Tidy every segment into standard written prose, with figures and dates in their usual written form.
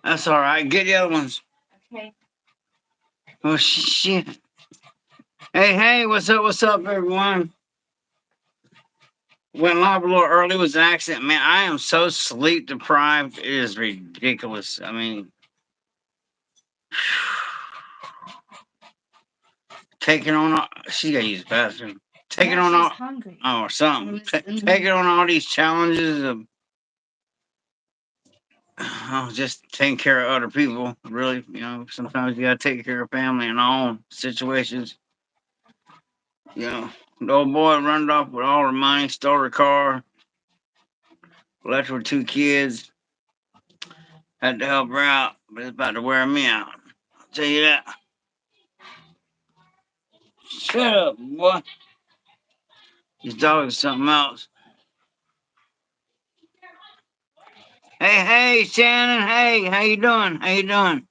That's all right. Get the other ones. Okay. Oh shit. Hey, what's up, everyone? Went live a little early. Was an accident, man. I am so sleep deprived. It is ridiculous. I mean, taking on. She gotta use the bathroom. Taking on all. Hungry. Oh, something. Taking on all these challenges of just taking care of other people. Really, sometimes you gotta take care of family and all situations. The old boy run off with all her money, stole her car, left her with 2 kids. Had to help her out, but it's about to wear me out. I'll tell you that. Shut up, boy. These dogs are something else. Hey, Shannon. Hey, how you doing?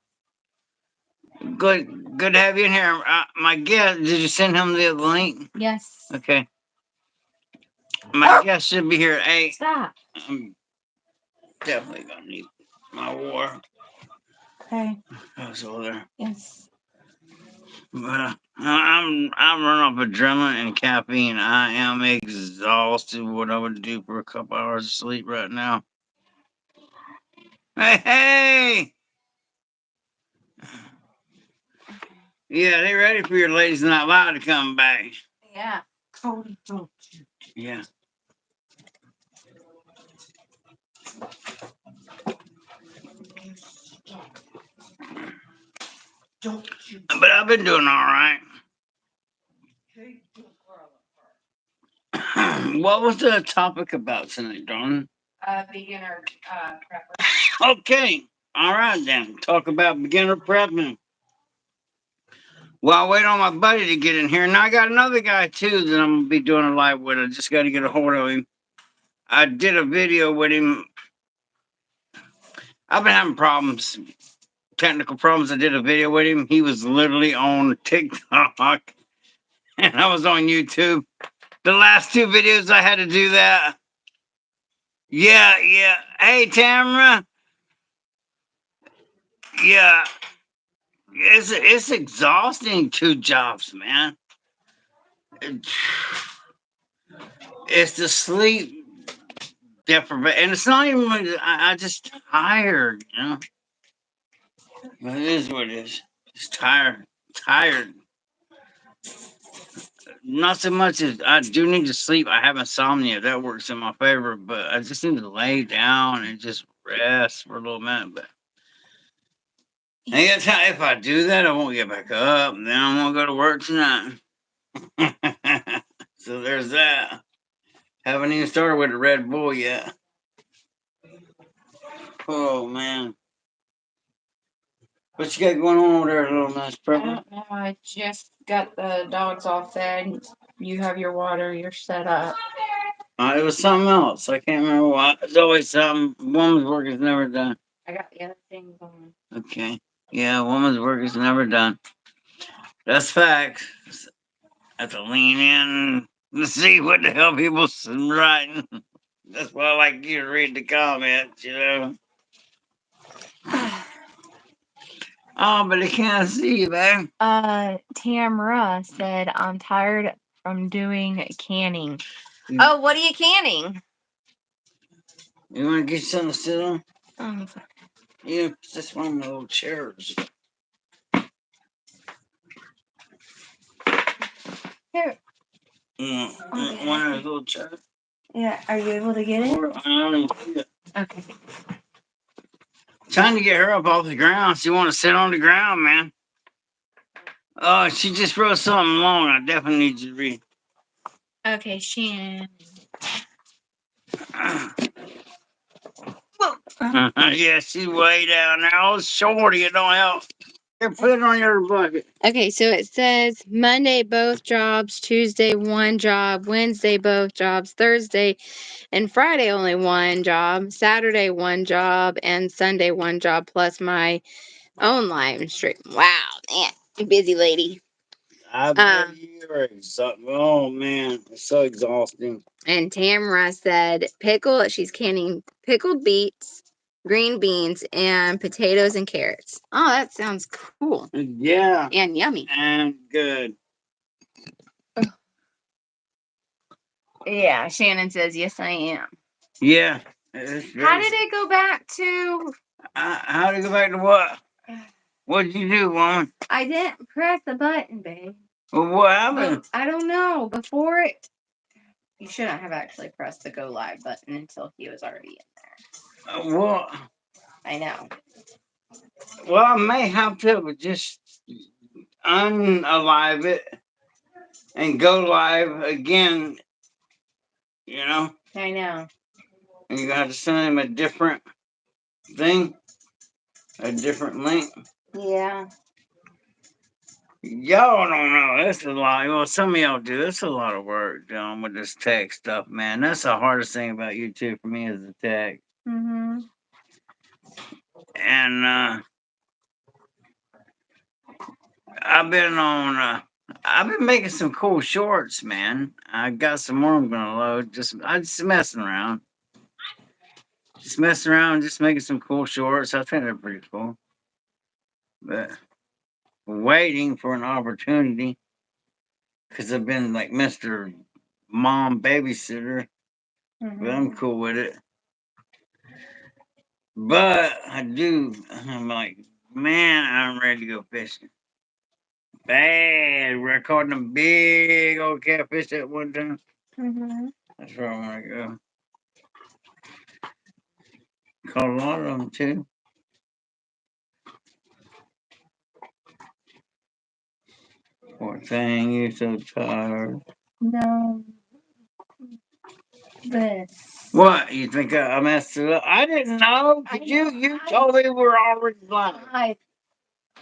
Good to have you in here. My guest, did you send him the link? Yes. Okay. My guest should be here. Hey, Stop. I'm definitely gonna need my water. Okay. That's over there. Yes. But I'm running off adrenaline and caffeine. I am exhausted. What I would do for a couple hours of sleep right now. Hey! Yeah, they ready for your ladies not allowed to come back. Yeah. Cody, don't you? Yeah. Don't you? But I've been doing all right. What was the topic about tonight, Dawn? Beginner prepper. Okay. All right, then. Talk about beginner prepping. Well, I'll wait on my buddy to get in here. Now I got another guy too that I'm gonna be doing a live with. I just got to get a hold of him. I did a video with him. I've been having problems, technical problems. I did a video with him. He was literally on TikTok, and I was on YouTube. The last 2 videos I had to do that. Yeah. Hey, Tamara. Yeah. It's exhausting. 2 jobs, man. It's the sleep deprivation, and it's not even. I just tired. But it is what it is. Just tired. Not so much as I do need to sleep. I have insomnia. That works in my favor, but I just need to lay down and just rest for a little minute. But if I do that, I won't get back up, and then I won't go to work tonight. So there's that. Haven't even started with the Red Bull yet. Oh man. What you got going on over there, little nice I purple? don't know. I just got the dogs all fed. You have your water. You're set up. It was something else. I can't remember what. It's always something. Woman's work is never done. I got the other thing going. Okay. Yeah, woman's work is never done. That's facts. I have to lean in and see what the hell people's writing. That's why I like you to read the comments. Oh, but they can't see you, man. Tamra said, I'm tired from doing canning. Oh, what are you canning? You want to get something to sit on? Um, Yeah, that's one of my little chairs. Here. One of those little chairs. Yeah, are you able to get it? I don't even see it. Okay. Trying to get her up off the ground. She want to sit on the ground, man. Oh, she just wrote something long. I definitely need you to read. Okay, Shannon. Yeah, she's way down there. Oh, shorty, it don't help. Here, put it on your bucket. Okay, so it says Monday both jobs, Tuesday one job, Wednesday both jobs, Thursday and Friday only one job, Saturday one job, and Sunday one job plus my own live stream. Wow, man, you busy lady. I bet you're exhausted. Oh man, it's so exhausting. And Tamara said she's canning pickled beets, green beans, and potatoes and carrots. Oh, that sounds cool Yeah, and yummy. and good. Yeah, Shannon says, yes, I am. Yeah. How did it go back to? How to go back to what? What did you do, woman? I didn't press the button, babe. Well, what happened? I don't know. Before it, you shouldn't have actually pressed the go live button until he was already in there. Well, I know. well, I may have to just unalive it and go live again, you know? I know. And you have to send him a different thing, a different link. Yeah. Y'all don't know. That's a lot. Well, some of y'all do. That's a lot of work dealing with this tech stuff, man. That's the hardest thing about YouTube for me is the tech. Mm-hmm. And I've been making some cool shorts, man. I got some more I'm gonna load. I'm just messing around. Just messing around, just making some cool shorts. I think they're pretty cool. But waiting for an opportunity because I've been like Mr. Mom babysitter, but I'm cool with it. But I'm like, man, I'm ready to go fishing. Bad. We're caught a big old catfish at one time. Mm-hmm. That's where I want to go. Caught a lot of them too. Poor thing, you're so tired. No. But What? You think I messed it up? I didn't know. You told me we were already live.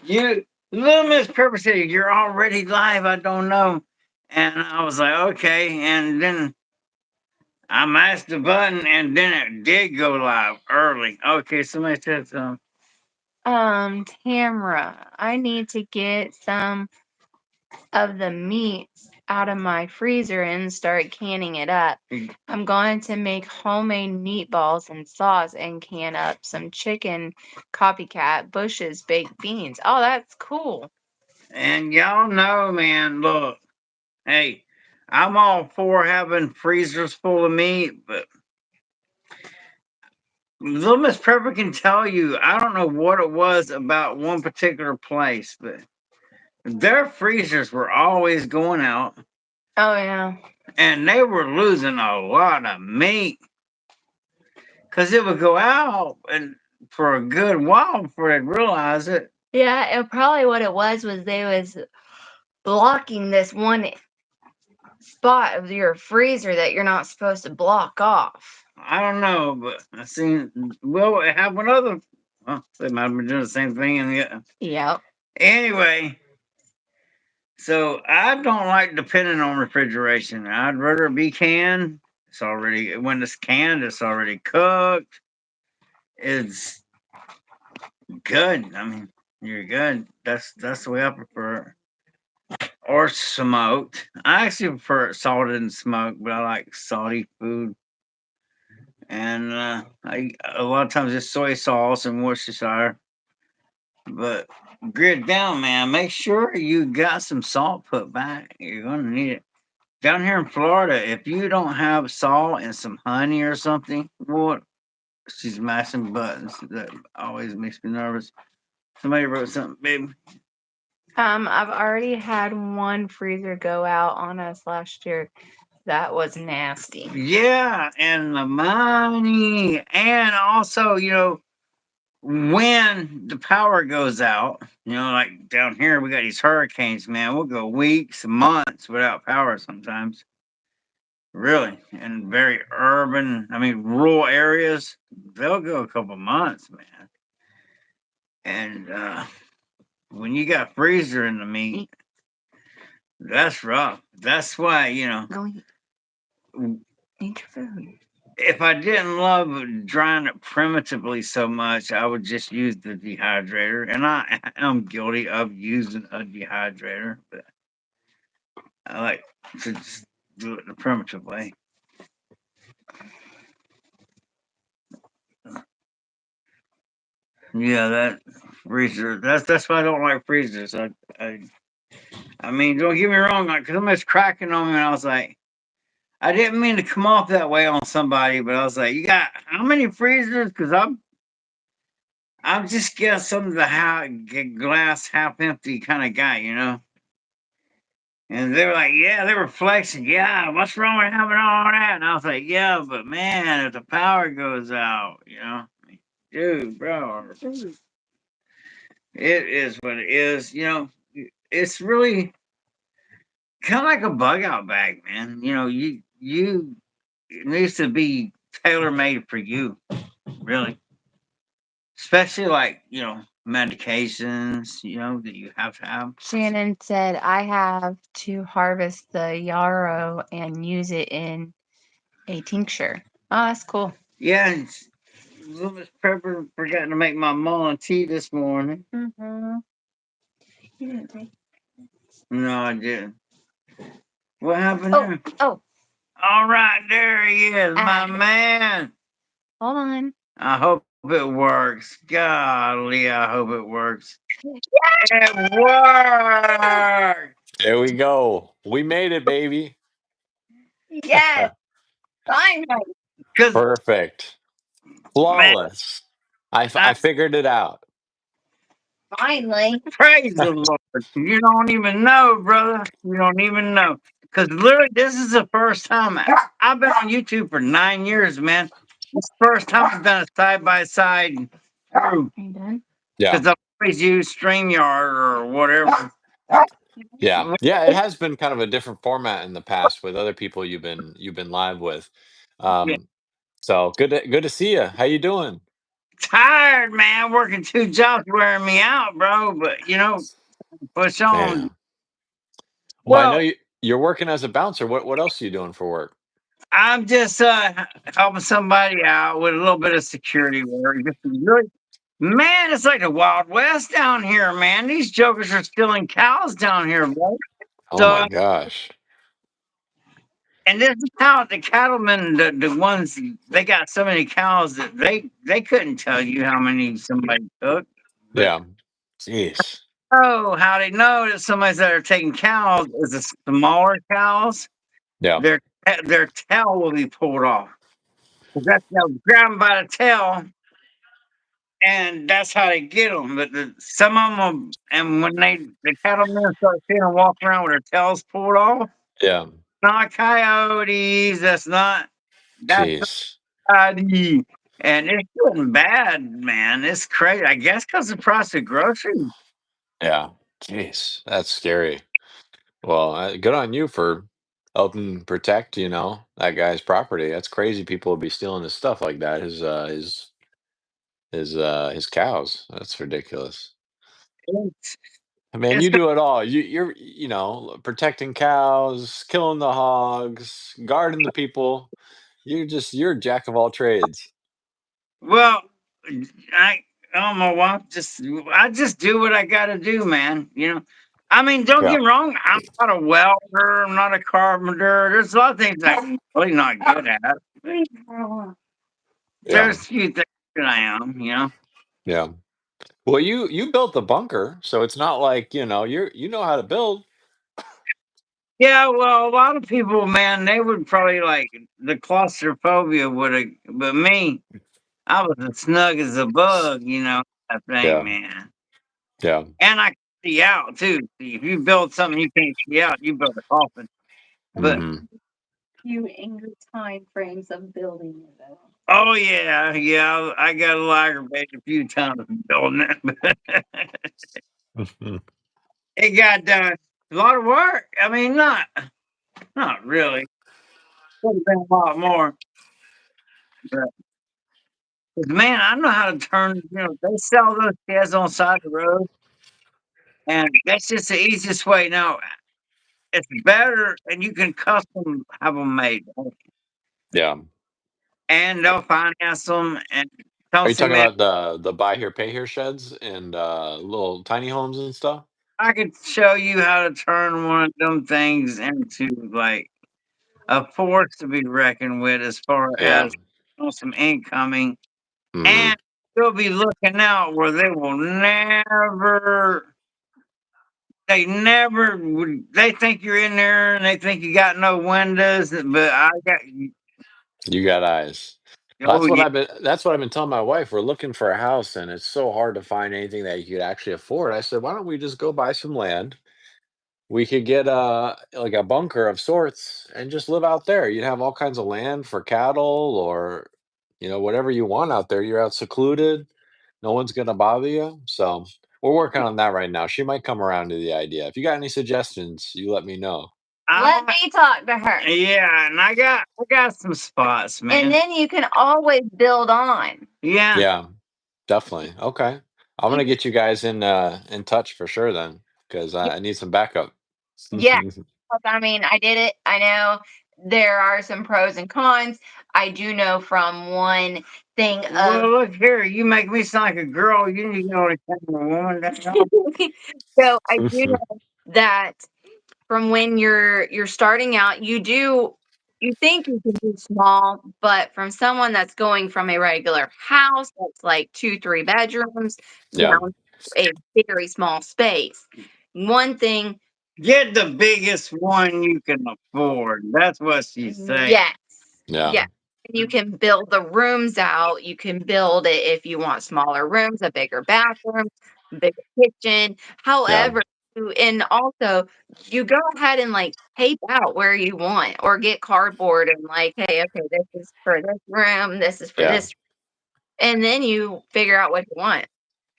You, little Miss Pepper said, you're already live. I don't know. And I was like, okay. And then I mashed the button and then it did go live early. Okay, somebody said something. Tamra, I need to get some of the meats out of my freezer and start canning it up. I'm going to make homemade meatballs and sauce and can up some chicken copycat Bush's baked beans. Oh, that's cool. And y'all know, man, look, hey, I'm all for having freezers full of meat, but Little Miss Pepper can tell you, I don't know what it was about one particular place, but their freezers were always going out. Oh, yeah. And they were losing a lot of meat because it would go out and for a good while before they'd realize it. Yeah, probably what it was they was blocking this one spot of your freezer that you're not supposed to block off. I don't know, but I seen, well, it happened other, well, they might have been doing the same thing. Yep. Anyway, so I don't like depending on refrigeration. I'd rather it be canned. It's already, when it's canned, it's already cooked. It's good. I mean, you're good. That's the way I prefer it. Or smoked. I actually prefer it salted and smoked, but I like salty food. And a lot of times it's soy sauce and Worcestershire. But grit down, man. Make sure you got some salt put back. You're gonna need it. Down here in Florida, if you don't have salt and some honey or something, what? She's mashing buttons. That always makes me nervous. Somebody wrote something, babe. I've already had one freezer go out on us last year. That was nasty. Yeah, and the money, and also, when the power goes out, like down here, we got these hurricanes, man. We'll go weeks, months without power sometimes. Really, in very rural areas, they'll go a couple months, man. And when you got freezer in the meat, that's rough. That's why, Go eat your food. if I didn't love drying it primitively so much, I would just use the dehydrator. And I am guilty of using a dehydrator, but I like to just do it the primitive way. Yeah, that freezer. That's why I don't like freezers. I, I mean, don't get me wrong. Like, 'cause somebody's cracking on me, and I was like, I didn't mean to come off that way on somebody, but I was like, you got how many freezers? Because I'm just get some of the glass half empty kind of guy, you know. And they were like, yeah, they were flexing. Yeah, what's wrong with having all that? And I was like, yeah, but man, if the power goes out, you know, dude, bro, it is what it is. You know, it's really kind of like a bug out bag, man. You know, you it needs to be tailor made for you, really, especially like medications, that you have to have. Shannon said, I have to harvest the yarrow and use it in a tincture. Oh, that's cool. Yeah, and little Miss Pepper forgot to make my mullen tea this morning. Mm-hmm. You didn't take. No, I didn't. What happened Oh, there? oh, All right, there he is, my man. hold on. I hope it works. Golly, I hope it works. It worked. There we go. We made it, baby. Yes, finally. Because, Perfect. man, Flawless. I I figured it out. Finally. praise the Lord. You don't even know, brother. You don't even know. Because literally, this is the first time I've been on YouTube for 9 years, man. It's the first time I've done a side by side through. Are you done? Yeah. Because I always use StreamYard or whatever. Yeah. Yeah, it has been kind of a different format in the past with other people you've been live with. Yeah. Um so good to see you. How you doing? Tired, man. Working 2 jobs wearing me out, bro. But push on. Man. Well, I know Well, you're working as a bouncer. What else are you doing for work? I'm just helping somebody out with a little bit of security work. Man, it's like the Wild West down here, man. These jokers are stealing cows down here, bro. Oh my So, gosh. and this is how the cattlemen, the ones they got so many cows that they couldn't tell you how many somebody took. But Yeah. Jeez. oh, how they know that somebody's that are taking cows is the smaller cows. Yeah. Their tail will be pulled off. 'Cause they'll grab them by the tail, and that's how they get them. But some of them, and when the cattlemen start seeing them walk around with their tails pulled off, Yeah. not coyotes. That's Jeez. coyote. And it's getting bad, man. It's crazy. I guess because the price of groceries. Yeah. Jeez. That's scary. Well, good on you for helping protect, that guy's property. That's crazy. People would be stealing his stuff like that. His cows. That's ridiculous. It's, Man, it's you do it all. You're protecting cows, killing the hogs, guarding the people. You're a jack of all trades. well, I my wife I just do what I gotta do, man. I mean, don't Yeah. get me wrong, I'm not a welder, I'm not a carpenter. There's a lot of things I'm really not good at. Yeah. There's a few things that I am. Yeah. Well, you built the bunker, so it's not like, you know how to build. Yeah, well, a lot of people, man, they would probably like the claustrophobia would have, but me, I was as snug as a bug, that thing, Yeah. man. Yeah. And I can see out too. See, if you build something you can't see out, you build a coffin. But Hmm. Few angry time frames of building it though. oh yeah, yeah, I got a little aggravated a few times building it, but it got done. A lot of work. I mean, not really. Could have been a lot more. But 'cause, man, I know how to turn. They sell those sheds on the side of the road, and that's just the easiest way. Now it's better, and you can custom have them made, Yeah. and they'll finance them. And tell Are you say, talking man, about the buy here, pay here sheds and little tiny homes and stuff? I could show you how to turn one of them things into like a force to be reckoned with as far Yeah. as some incoming Hmm. and they'll be looking out where they will never. They never would. They think you're in there, and they think you got no windows. But I got. You got eyes. Oh yeah. That's what I've been telling my wife. We're looking for a house and it's so hard to find anything that you could actually afford. I said, "Why don't we just go buy some land? We could get like a bunker of sorts and just live out there. You'd have all kinds of land for cattle or whatever you want out there. You're out secluded. No one's gonna bother you." So we're working on that right now. She might come around to the idea. If you got any suggestions, you let me know. Let me talk to her. Yeah, and I got some spots, man. And then you can always build on. Yeah. Yeah, definitely. Okay. I'm gonna get you guys in touch for sure then, because I need some backup. Yeah. I mean, I did it. I know there are some pros and cons. I do know from one thing Well, of look here. You make me sound like a girl. You need to know a woman. That's all. so I do know that from when you're starting out, you think you can do small, but from someone that's going from a regular house that's like 2, 3 bedrooms Yeah. down to a very small space. One thing, Get the biggest one you can afford. That's what she's saying. yes, Yeah. yes. You can build the rooms out. You can build it if you want smaller rooms, a bigger bathroom, bigger kitchen. Yeah. However, and also you go ahead and like tape out where you want or get cardboard and like, hey, okay, this is for this room, this is for Yeah. this, and then you figure out what you want.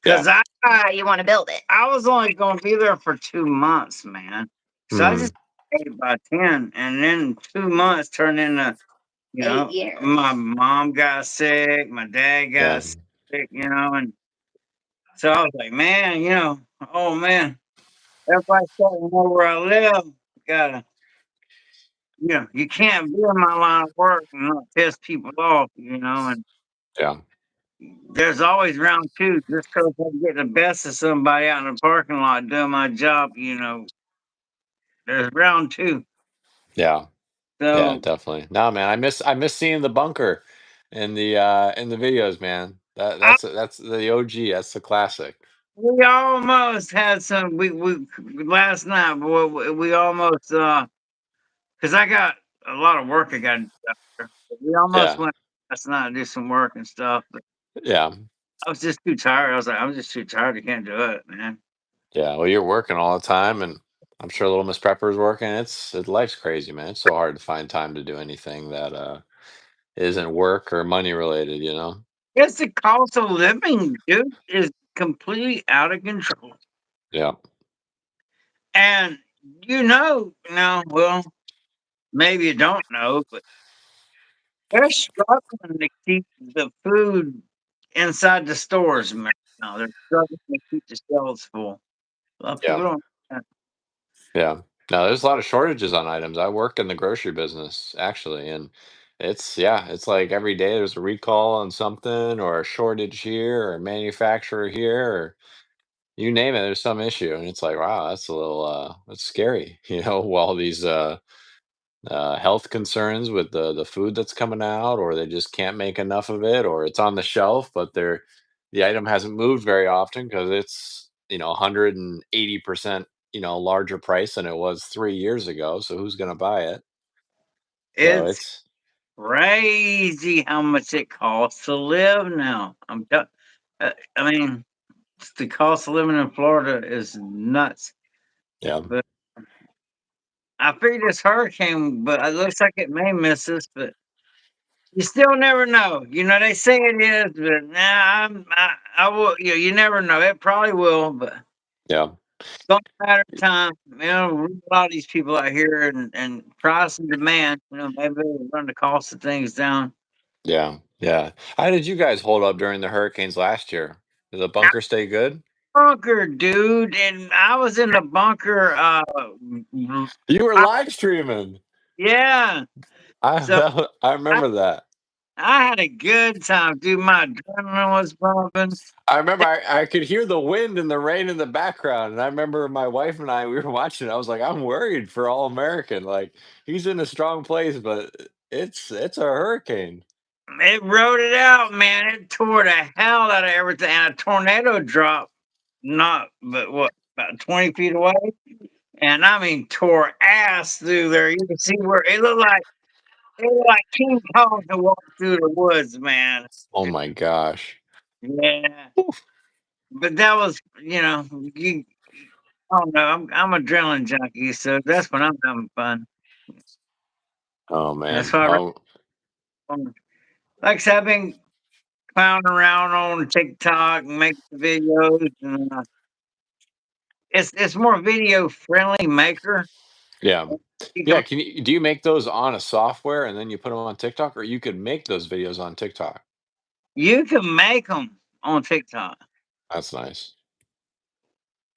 Because How you want to build it. I was only going to be there for 2 months, man. So I Mhm. just 8 by 10, and then 2 months turned into, 8 years. my mom got sick, my dad Yeah. got sick, and so I was like, man, oh man, everybody starting to know where I live. Gotta, you can't be in my line of work and not piss people off, and Yeah. there's always round two. Just because I get the best of somebody out in the parking lot doing my job, there's round two. Yeah. Yeah, So definitely. No, man, I miss seeing the bunker in the videos, man. That I, that's the OG. That's the classic. we almost had some. We last night, boy. We almost because I got a lot of work I got to do out there. We almost Yeah. went last night to do some work and stuff, but Yeah. I was just too tired. I was like, I'm just too tired. I can't do it, man. Yeah. Well, you're working all the time, and I'm sure Little Miss Pepper's working. Life's crazy, man. It's so hard to find time to do anything that isn't work or money related, you know? It's the cost of living, dude, is completely out of control. Yeah. And well, maybe you don't know, but they're struggling to keep the food inside the stores, man. No, they're struggling to keep the shelves full. A lot of people Yeah. don't. Yeah. No, there's a lot of shortages on items. I work in the grocery business actually, and it's like every day there's a recall on something or a shortage here or a manufacturer here or you name it, there's some issue. And it's like, wow, that's a little that's scary, all these health concerns with the food that's coming out, or they just can't make enough of it, or it's on the shelf, but the item hasn't moved very often because it's 180% larger price than it was 3 years ago. So who's going to buy it? So It's it's crazy how much it costs to live now. I mean, the cost of living in Florida is nuts. yeah, But I figured this hurricane, but it looks like it may miss us. But you still never know. They say it is, but I will. You never know. It probably will, but yeah, it's gonna matter of time. A lot of these people out here and price and demand. Maybe they'll run the cost of things down. yeah, yeah. How did you guys hold up during the hurricanes last year? Did the I bunker stay good? bunker, dude, and I was in the bunker. You were I- live streaming. yeah. So I I, remember that. I had a good time, dude. My adrenaline was pumping. I remember I could hear the wind and the rain in the background, and I remember my wife and I, we were watching it. I was like, I'm worried for All American. Like he's in a strong place, but it's a hurricane. It rode it out, man. It tore the hell out of everything. And a tornado dropped, not but what, about 20 feet away. And I mean tore ass through there. You can see where it looked like King Kong to walk through the woods, man. Oh my gosh. Yeah. Oof. But that was, you I don't know. I'm adrenaline junkie, so that's when I'm having fun. Oh That's man. why Oh like I said, I've been clowning around on TikTok and making videos, and it's more video friendly maker. yeah. You can Yeah. Do you make those on a software and then you put them on TikTok, or you could make those videos on TikTok? you can make them on TikTok That's nice.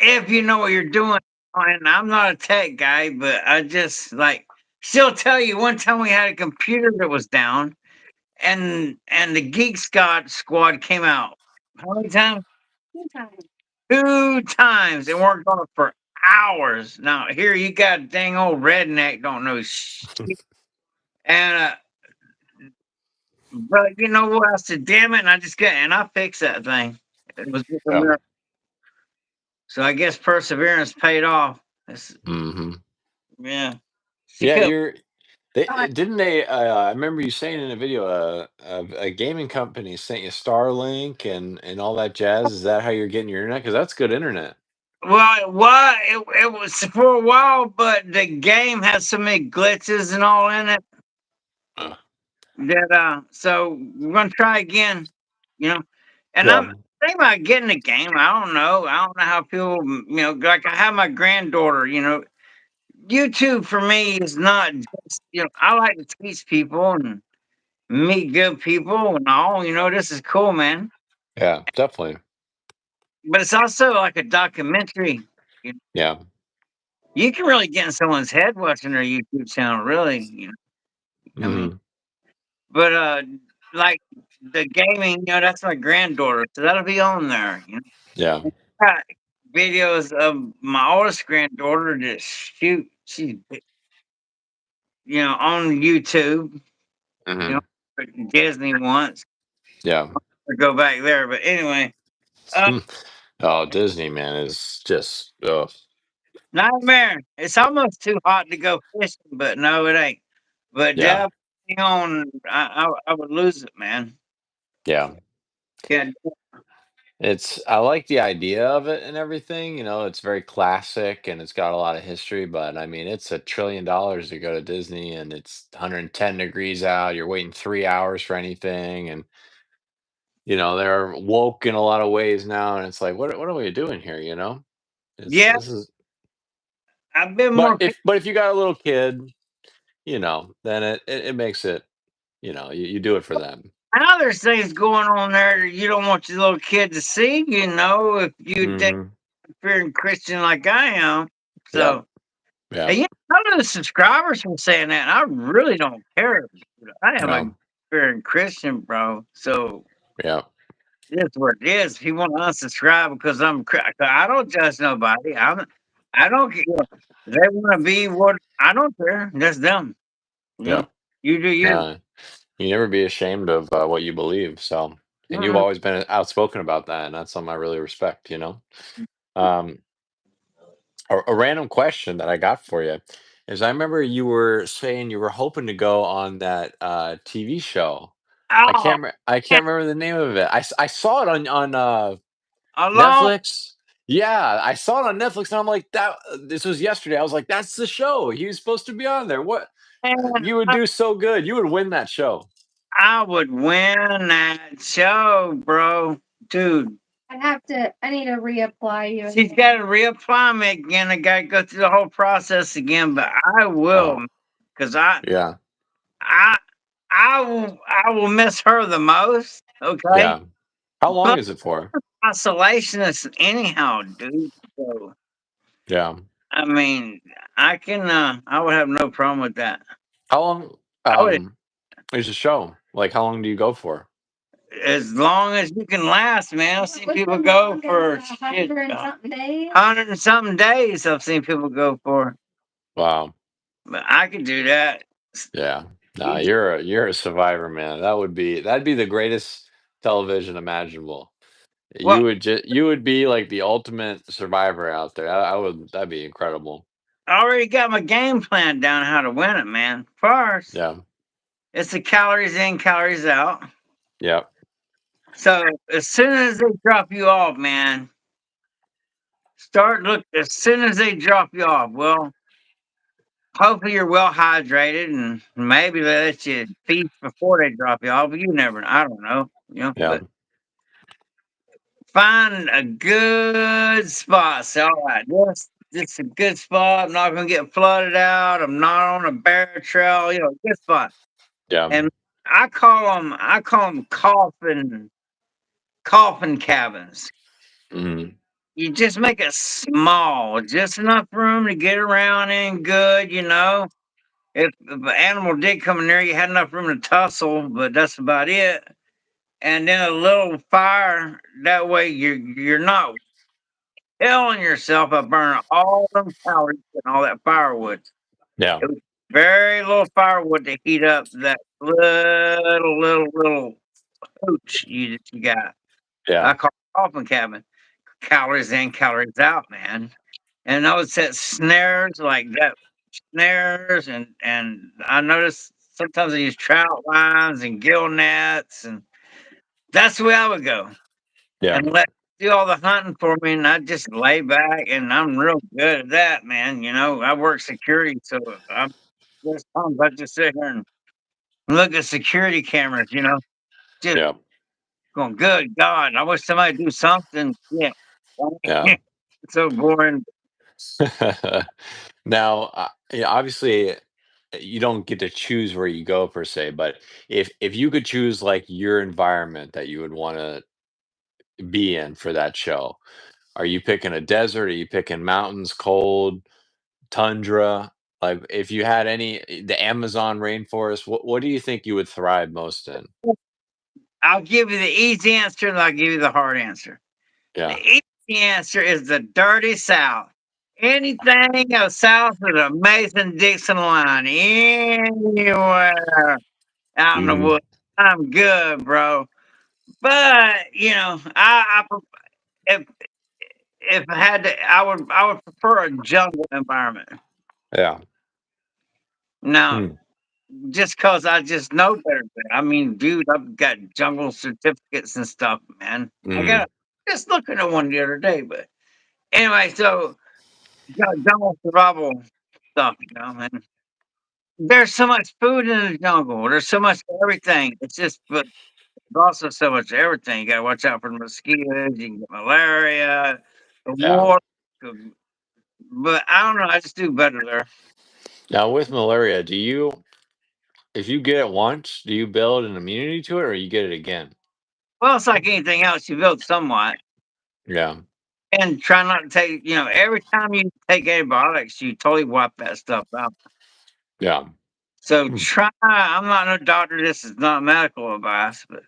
if you know what you're doing. And I'm not a tech guy, but I just like still tell you. One time we had a computer that was down, and the Geek Squad came out. How many times? 2 times. 2 times and worked on it for hours. Now here you got a dang old redneck don't know shit. And but you know what? I said, damn it, and I fixed that thing. It was just a Yeah. miracle. So I guess perseverance paid off. It's, Hmm. yeah. She Yeah, could didn't they? I remember you saying in a video, a gaming company sent you Starlink and all that jazz. Is that how you're getting your internet? Because that's good internet. well, it was for a while, but the game has so many glitches and all in it Uh, that so we're gonna try again, you know. And yeah, I'm thinking about getting the game. I don't know. I don't know how people, like I have my granddaughter. YouTube for me is not just, I like to teach people and meet good people and all. This is cool, man. yeah, definitely. But it's also like a documentary. You, Yeah. you can really get in someone's head watching their YouTube channel, really. I mean, Hmm. but like the gaming, that's my granddaughter, so that'll be on there. Yeah. Got videos of my oldest granddaughter that shoot, she's on YouTube. You know, Hmm. Disney once. Yeah. Go back there. But anyway, uh, Oh, Disney, man, is just oh, nightmare. It's almost too hot to go fishing, but no, it ain't. But yeah, Deb, I would lose it, man. yeah. Yeah, I like the idea of it and everything. It's very classic and it's got a lot of history, but I mean, it's $1 trillion to go to Disney and it's 110 degrees out. You're waiting 3 hours for anything. And, they're woke in a lot of ways now. And it's like, what are we doing here? yeah. This is, I've been but more. if you got a little kid, then it makes it, you do it for them. Now there's things going on there that you don't want your little kid to see. If you date Hmm. a fearing Christian like I am. Yeah. So, Yeah. and none of the subscribers from saying that. And I really don't care. I am a Yeah. fearing Christian, bro. So Yeah. it's what it is. If you want to unsubscribe because I don't judge nobody. I don't care. They want to be what I don't care. That's them. You Yeah. know, you do you. No. You never be ashamed of what you believe. So, and you've Mm-mm. always been outspoken about that, and that's something I really respect. Um, a random question that I got for you is: I remember you were saying you were hoping to go on that TV show. Oh, I man, can't remember the name of it. I saw it on alone. Netflix. Yeah, I saw it on Netflix, and I'm like, that. This was yesterday. I was like, that's the show. He was supposed to be on there. What? Man, You would do so good. You would win that show. I would win that show, bro. Dude. I need to reapply you She's again. got to reapply me again. I got to go through the whole process again, but I will, Oh, because yeah. I, I will miss her the most. Okay, Yeah. How long but is it for? isolationist anyhow, dude. So Yeah. I mean, I would have no problem with that. How long I would, is the show? Like how long do you go for? as long as you can last, man. I've seen people go for shit, 100 and something days. 100 and something days. I've seen people go for, Wow. but I could do that. Yeah. Nah, you're a survivor, man. That'd be the greatest television imaginable. Well, You would be like the ultimate survivor out there. That'd be incredible. I already got my game plan down how to win it, man. First, Yeah. it's the calories in, calories out. Yep. So as soon as they drop you off, man, start look as soon as they drop you off. Well, hopefully you're well hydrated and maybe they let you feast before they drop you off. But you never, I don't know, Yeah. but find a good spot. Say, all right, this is a good spot. I'm not gonna get flooded out. I'm not on a bear trail. Good spot. Yeah. And I call them coffin cabins. Mhm. You just make it small, just enough room to get around in good. If an animal did come in there, you had enough room to tussle, but that's about it. And then a little fire. That way, you're not killing yourself by burning all them calories and all that firewood. Yeah. It was very little firewood to heat up that little hooch you got. Yeah. I call it coffin cabin. Calories in, calories out, man. And I would set snares like that, snares, and I noticed sometimes I use trout lines and gill nets, and that's the way I would go Yeah. and let do all the hunting for me, and I just lay back, and I'm real good at that, man. I work security, so there's times I just sit here and look at security cameras, just Yeah. going, good God, I wish somebody do something. Yeah. Yeah. It's so boring. Now, yeah, obviously, you don't get to choose where you go per se, but if you could choose like your environment that you would want to be in for that show, are you picking a desert? Are you picking mountains, cold, tundra? Like, if you had the Amazon rainforest, what do you think you would thrive most in? I'll give you the easy answer and I'll give you the hard answer. The Yeah. easy answer is the dirty South. Anything south of the Mason Dixon line, anywhere out in the Hmm. woods, I'm good, bro. But if I had to, I would prefer a jungle environment. Yeah. Now, Hmm. just cause I just know better. I mean, dude, I've got jungle certificates and stuff, man. I Mm. got just looking at one the other day, but anyway, so jungle survival stuff, and there's so much food in the jungle. There's so much everything. It's just, but there's also so much everything. You gotta watch out for the mosquitoes. You can get malaria, the Yeah. water. But I don't know. I just do better there. Now, with malaria, if you get it once, do you build an immunity to it, or you get it again? Well, it's like anything else. You build somewhat. Yeah. And try not to take, every time you take antibiotics, you totally wipe that stuff out. Yeah. So Hmm. I'm not no doctor, this is not medical advice, but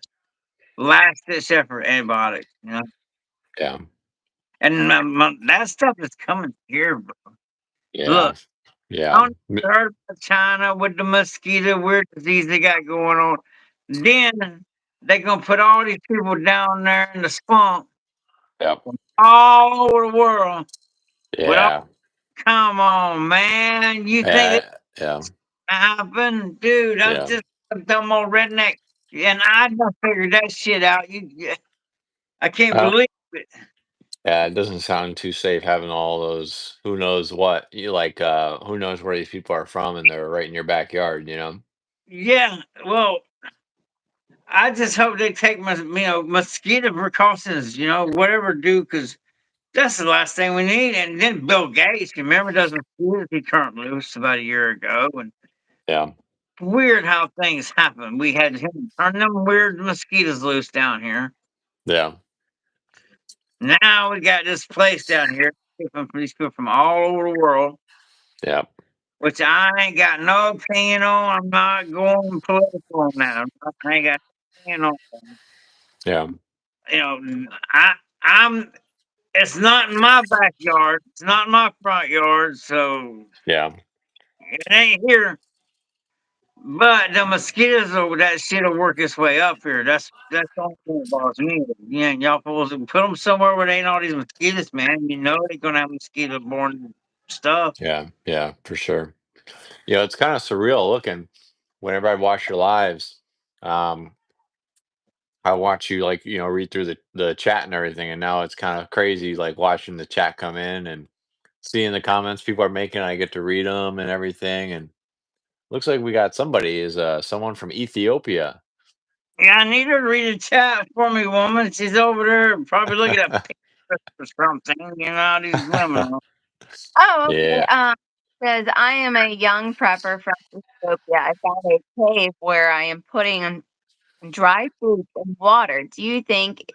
last ditch effort antibiotics. Yeah. And that stuff is coming here, bro. Yeah. Look, Yeah. I don't heard about China with the mosquito weird disease they got going on. Then they gonna put all these people down there in the swamp Yep. all over the world with all, Yeah. come on, man. You think Yeah. Yeah. happen, dude. I'm Yeah. just a dumb old redneck, and I done figured that shit out. I can't Uh, believe it. yeah, it doesn't sound too safe having all those who knows what. You like who knows where these people are from and they're right in your backyard, you know? Yeah, well, I just hope they take my, mosquito precautions. Whatever do, because that's the last thing we need. And then Bill Gates, you remember those mosquitoes he turned loose about a year ago, and Yeah. weird how things happen. We had him turn them weird mosquitoes loose down here. Yeah. Now we got this place down here, these people from all over the world. Yeah. Which I ain't got no opinion on. I'm not going political on that. I ain't got no opinion on that. Yeah. You know, I'm. It's not in my backyard. It's not in my front yard, so Yeah. it ain't here. But the mosquitoes, that shit'll work its way up here. That's the only thing that bothers me. Yeah, y'all supposed to put them somewhere where there ain't all these mosquitoes, man. You know they're gonna have mosquito-borne stuff. Yeah, yeah, for sure. It's kind of surreal looking whenever I watch your lives. Um, I watch you like, read through the chat and everything, and now it's kind of crazy like watching the chat come in and seeing the comments people are making. I get to read them and everything, and looks like we got somebody is someone from Ethiopia. Yeah, I need her to read a chat for me, woman. She's over there probably looking at pictures or something. You know how these women are. Oh, okay. Yeah. Says I am a young prepper from Ethiopia. I found a cave where I am putting dry fruits in water. Do you think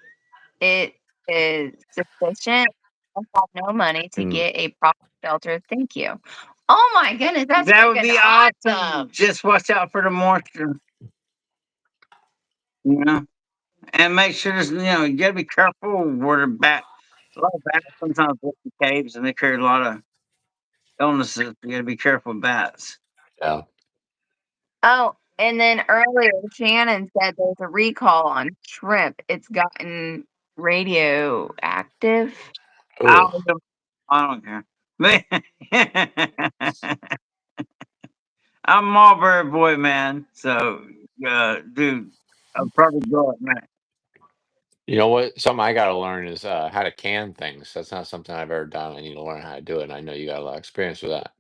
it is sufficient? I have no money to Mm. get a proper shelter. Thank you. Oh my goodness, that's That would freaking be awesome. awesome. Just watch out for the moisture, you know, and make sure there's, you gotta be careful where the bat. A lot of bats sometimes live in caves, and they carry a lot of illnesses. You gotta be careful with bats. Yeah. Oh, and then earlier Shannon said there's a recall on shrimp. It's gotten radioactive. I Oh, don't, I don't care. I'm a Marlboro boy, man. So, dude, I'll probably go at night. you know what? Something I got to learn is how to can things. That's not something I've ever done. I need to learn how to do it. And I know you got a lot of experience with that.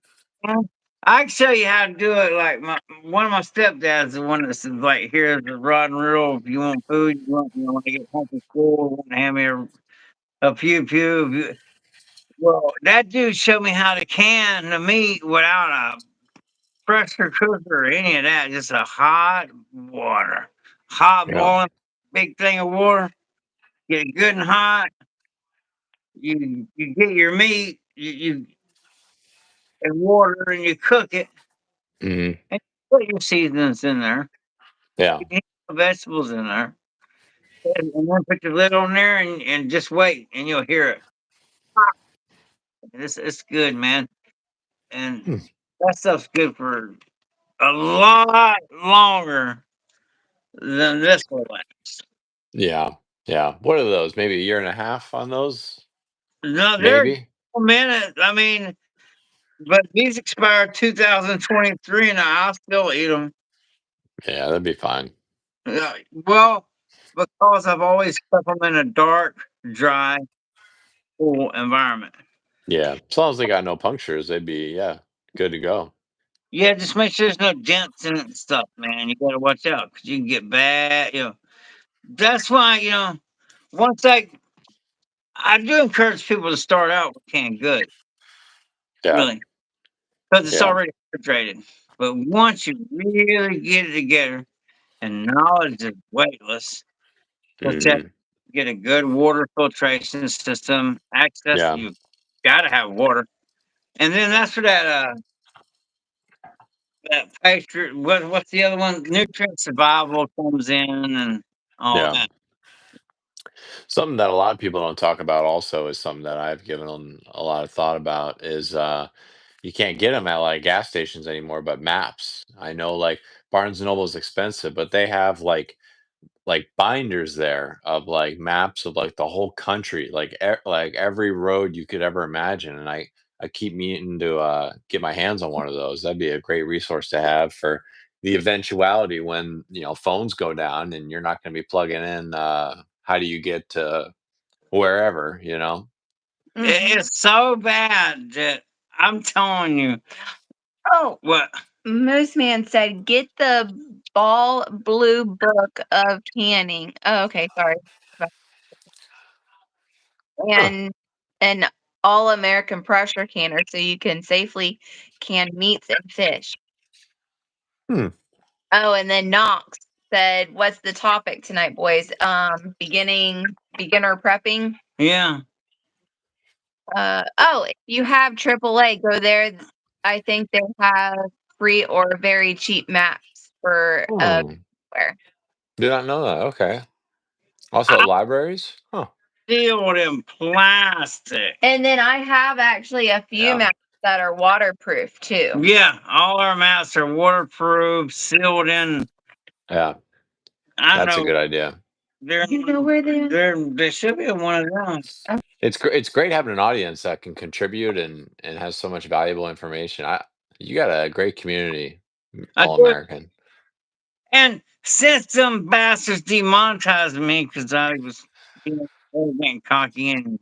I can show you how to do it. Like one of my stepdads, the one that says like, "Here's the rod and reel. If you want food, when I get home from school, want to hand me a pew pew." Well, that dude showed me how to can the meat without a pressure cooker or any of that. Just a hot water, hot Yeah. boiling big thing of water. Get it good and hot. You get your meat, you and water, and you cook it, Hmm. and you put your seasonings in there. Yeah. You put the vegetables in there, and then put your lid on there, and just wait, and you'll hear it. It's good, man, and Hmm. that stuff's good for a lot longer than this will last. Yeah. Yeah. What are those? Maybe a year and a half on those? No, they're Maybe. a minute. I mean, but these expired 2023, and I'll still eat them. Yeah, that'd be fine. Well, because I've always kept them in a dark, dry, cool environment. Yeah. As long as they got no punctures, they'd be, yeah, good to go. Yeah, just make sure there's no dents in it and stuff, man. You gotta watch out because you can get bad. That's why once I do encourage people to start out with canned goods, Yeah. really, because it's Yeah. already refrigerated. But once you really get it together, and knowledge is weightless, such as Hmm. get a good water filtration system, access. Yeah. You gotta have water, and then that's where that pastry. What's the other one? Nutrient survival comes in and all Yeah. that. Something that a lot of people don't talk about also is something that I've given a lot of thought about is you can't get them at like gas stations anymore, but maps. I know like Barnes and Noble is expensive, but they have like binders there of like maps of like the whole country, like like every road you could ever imagine. And I keep meaning to get my hands on one of those. That'd be a great resource to have for the eventuality when phones go down and you're not going to be plugging in. How do you get to wherever? It's so bad that I'm telling you. Oh, What? Moose Man said, "Get the Ball Blue Book of Canning." Oh, okay, sorry. Huh. And an all-American pressure canner so you can safely can meats and fish. Hmm. Oh, and then Knox said, "What's the topic tonight, boys? Beginner prepping." Yeah. Oh, if you have AAA, go there. I think they have free or very cheap maps for Hmm. where. Did not know that. Okay. Also, I libraries. Huh. deal with them plastic. And then I have actually a few Yeah. maps that are waterproof too. Yeah, all our mats are waterproof, sealed in. Yeah, I that's a know good idea. they're You know where they are? they should be in one of them. It's great having an audience that can contribute and has so much valuable information. You got a great community, I All do. American. And since some bastards demonetized me because I was getting cocky and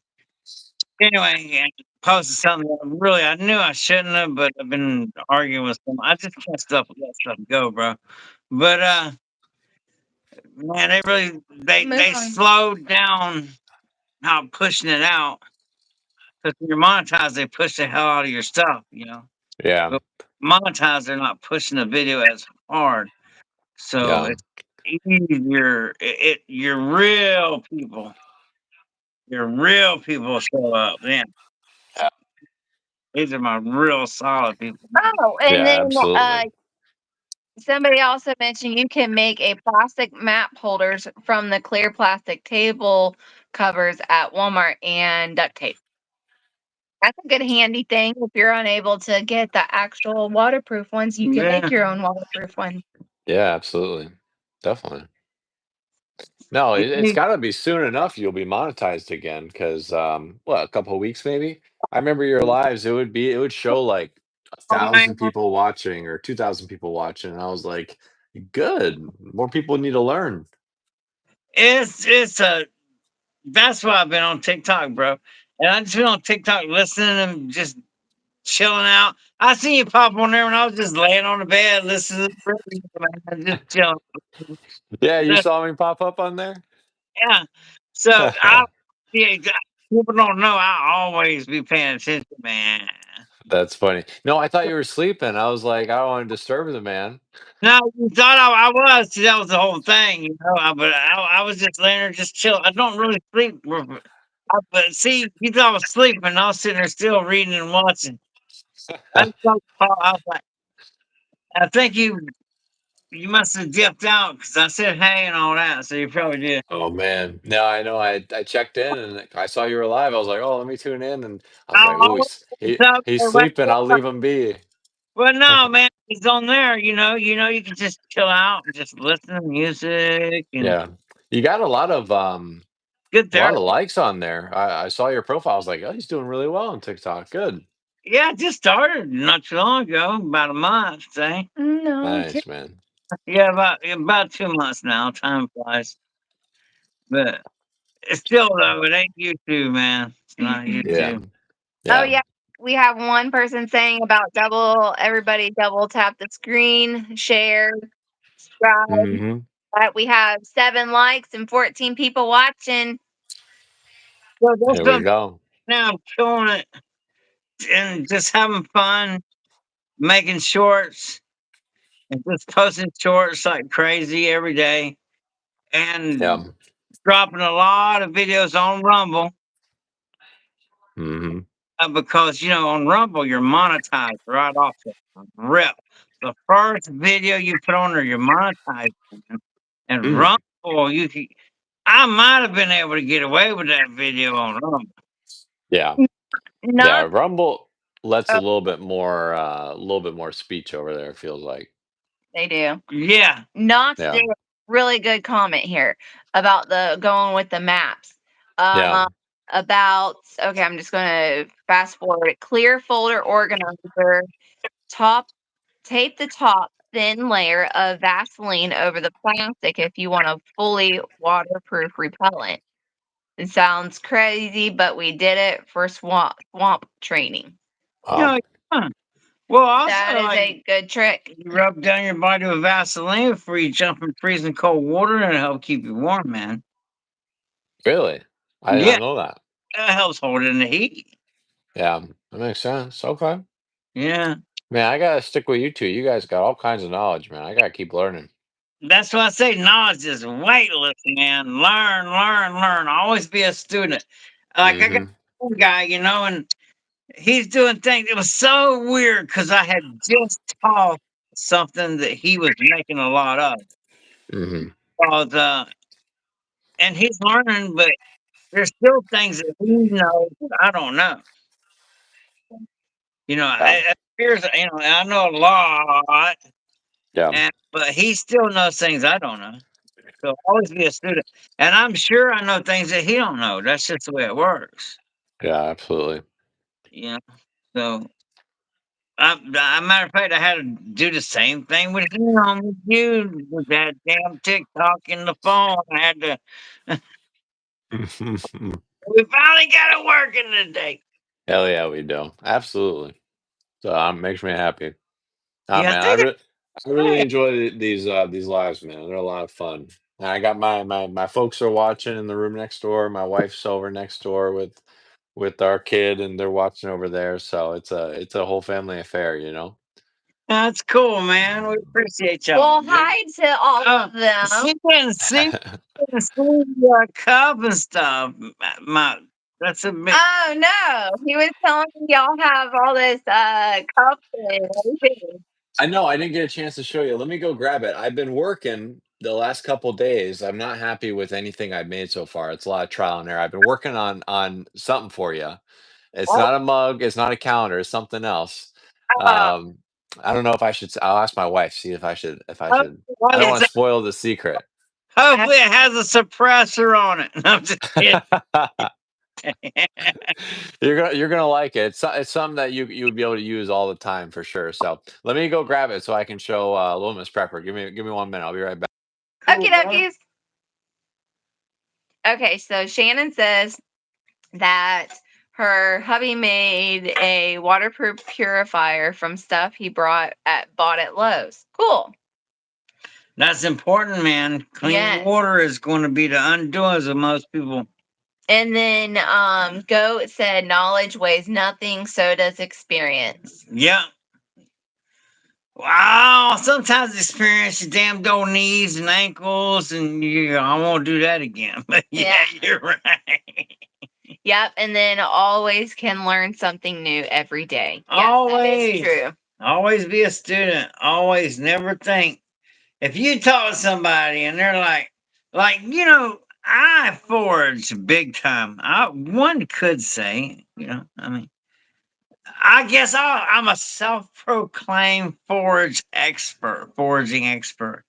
anyway, and posted something that really I knew I shouldn't have, but I've been arguing with them. I just can't let stuff go, bro. But man, they really they slowed down how pushing it out. Because when you're monetized, they push the hell out of your stuff, you know. Yeah, But monetized, they're not pushing the video as hard, so yeah, it's easier. Your real people, show up. Man, yeah, these are my real solid people. Oh, and yeah, then absolutely. somebody also mentioned you can make a plastic map holders from the clear plastic table covers at Walmart and duct tape. That's a good handy thing. If you're unable to get the actual waterproof ones, you can Yeah. make your own waterproof one. Yeah, absolutely, definitely. No, it's got to be soon enough. You'll be monetized again because what, a couple of weeks maybe. I remember your lives. It would show like a Oh, man. thousand people watching or 2,000 people watching. And I was like, good. More people need to learn. It's a that's why I've been on TikTok, bro. And I just been on TikTok listening and just chilling out. I seen you pop on there when I was just laying on the bed listening to the radio, man, just chilling. Yeah, you saw me pop up on there. Yeah. So I yeah, people don't know I always be paying attention, man. That's funny. No, I thought you were sleeping. I was like, I don't want to disturb the man. No, you thought I was. See, that was the whole thing, you know. But I was just laying there, just chill. I don't really sleep, but see, you thought I was sleeping. I was sitting there still reading and watching. I just thought, I was like, I think you must have dipped out because I said hey and all that, so you probably did. Oh man. No, I know. I checked in and I saw you were alive. I was like, oh, let me tune in. And I was I like, oh, always he tell he's everybody, sleeping. I'll leave him be. well, no, man, he's on there. You can just chill out and just listen to music and Yeah. You got good a lot therapy. of likes on there. I saw your profile. I was like, oh, he's doing really well on TikTok. Good. Yeah, I just started not too long ago, about a month, say. No, Nice, man. Yeah, about 2 months now. Time flies, but it's still though. It ain't YouTube, man. It's not Yeah. YouTube. oh Yeah. yeah, we have one person saying about everybody double tap the screen, share, subscribe. Hmm. We have 7 likes and 14 people watching. So that's There what we I'm go. now. I'm killing it and just having fun, making shorts and just posting shorts like crazy every day, and Yeah. dropping a lot of videos on Rumble. Hmm. Because on Rumble you're monetized right off the rip. The first video you put on there, you're monetized. Man. And Mm. Rumble, I might have been able to get away with that video on Rumble. Yeah. Yeah. Not Rumble lets oh, a little bit more speech over there, it feels like. they do. Yeah, Knox Yeah. did a really good comment here about the going with the maps. Yeah. About okay, I'm just gonna fast forward it. Clear folder organizer, top tape the top thin layer of Vaseline over the plastic if you want a fully waterproof repellent. It sounds crazy, but we did it for swamp training. Wow. yeah. Well, also That is like a good trick. you rub down your body with Vaseline before you jump in freezing cold water, and it help keep you warm, man. Really? I did Yeah, not know that. that helps hold in the heat. Yeah. That makes sense. Okay. Yeah. Man, I gotta stick with you two. You guys got all kinds of knowledge, man. I gotta keep learning. That's why I say knowledge is weightless, man. Learn, learn, learn. Always be a student. Like I got Hmm. one guy, and he's doing things. It was so weird because I had just taught something that he was making a lot of. Hmm. Cause, and he's learning, but there's still things that he knows that I don't know. You know, Yeah. here's I know a lot, Yeah. but he still knows things I don't know. So always be a student, and I'm sure I know things that he don't know. That's just the way it works. Yeah, absolutely. You know, so matter of fact, I had to do the same thing with him, with you, with that damn TikTok in the phone. I had to. We finally got it working today. Hell yeah, we do. Absolutely. So makes me happy. Ah, Yeah, I man, think I really enjoy these lives, man. They're a lot of fun. And I got my folks are watching in the room next door. My wife's over next door with our kid, and they're watching over there. So it's a whole family affair, you know. that's cool, man. We appreciate y'all. Well, hi to all of them. She didn't see your cup and stuff. That's a bit. Oh no, he was telling me y'all have all this cups and everything. I know I didn't get a chance to show you. Let me go grab it. I've been working the last couple days. I'm not happy with anything I've made so far. It's a lot of trial and error. I've been working on something for you. It's Oh, not a mug, it's not a calendar, it's something else. Uh, Um, I don't know if I should I'll ask my wife, see if I oh, should what I don't is wanna it? spoil the secret. Hopefully, it has a suppressor on it. No, I'm just kidding. You're gonna like it. It's something that you would be able to use all the time for sure. So let me go grab it so I can show Little Miss Prepper. Give me 1 minute. I'll be right back. Okie dokies. Okay, so Shannon says that her hubby made a waterproof purifier from stuff he bought at Lowe's. Cool. That's important, man. Clean Yes. water is going to be the undoings of most people. And then Goat said knowledge weighs nothing, so does experience. Yeah. Wow. Sometimes experience your damn old knees and ankles, and I won't do that again. But yeah, you're right. Yep, and then always can learn something new every day. Yes, Always. that is true. Always be a student. Always never think. If you talk to somebody and they're like, I forge big time. One could say, I mean, I guess I'm a self-proclaimed foraging expert,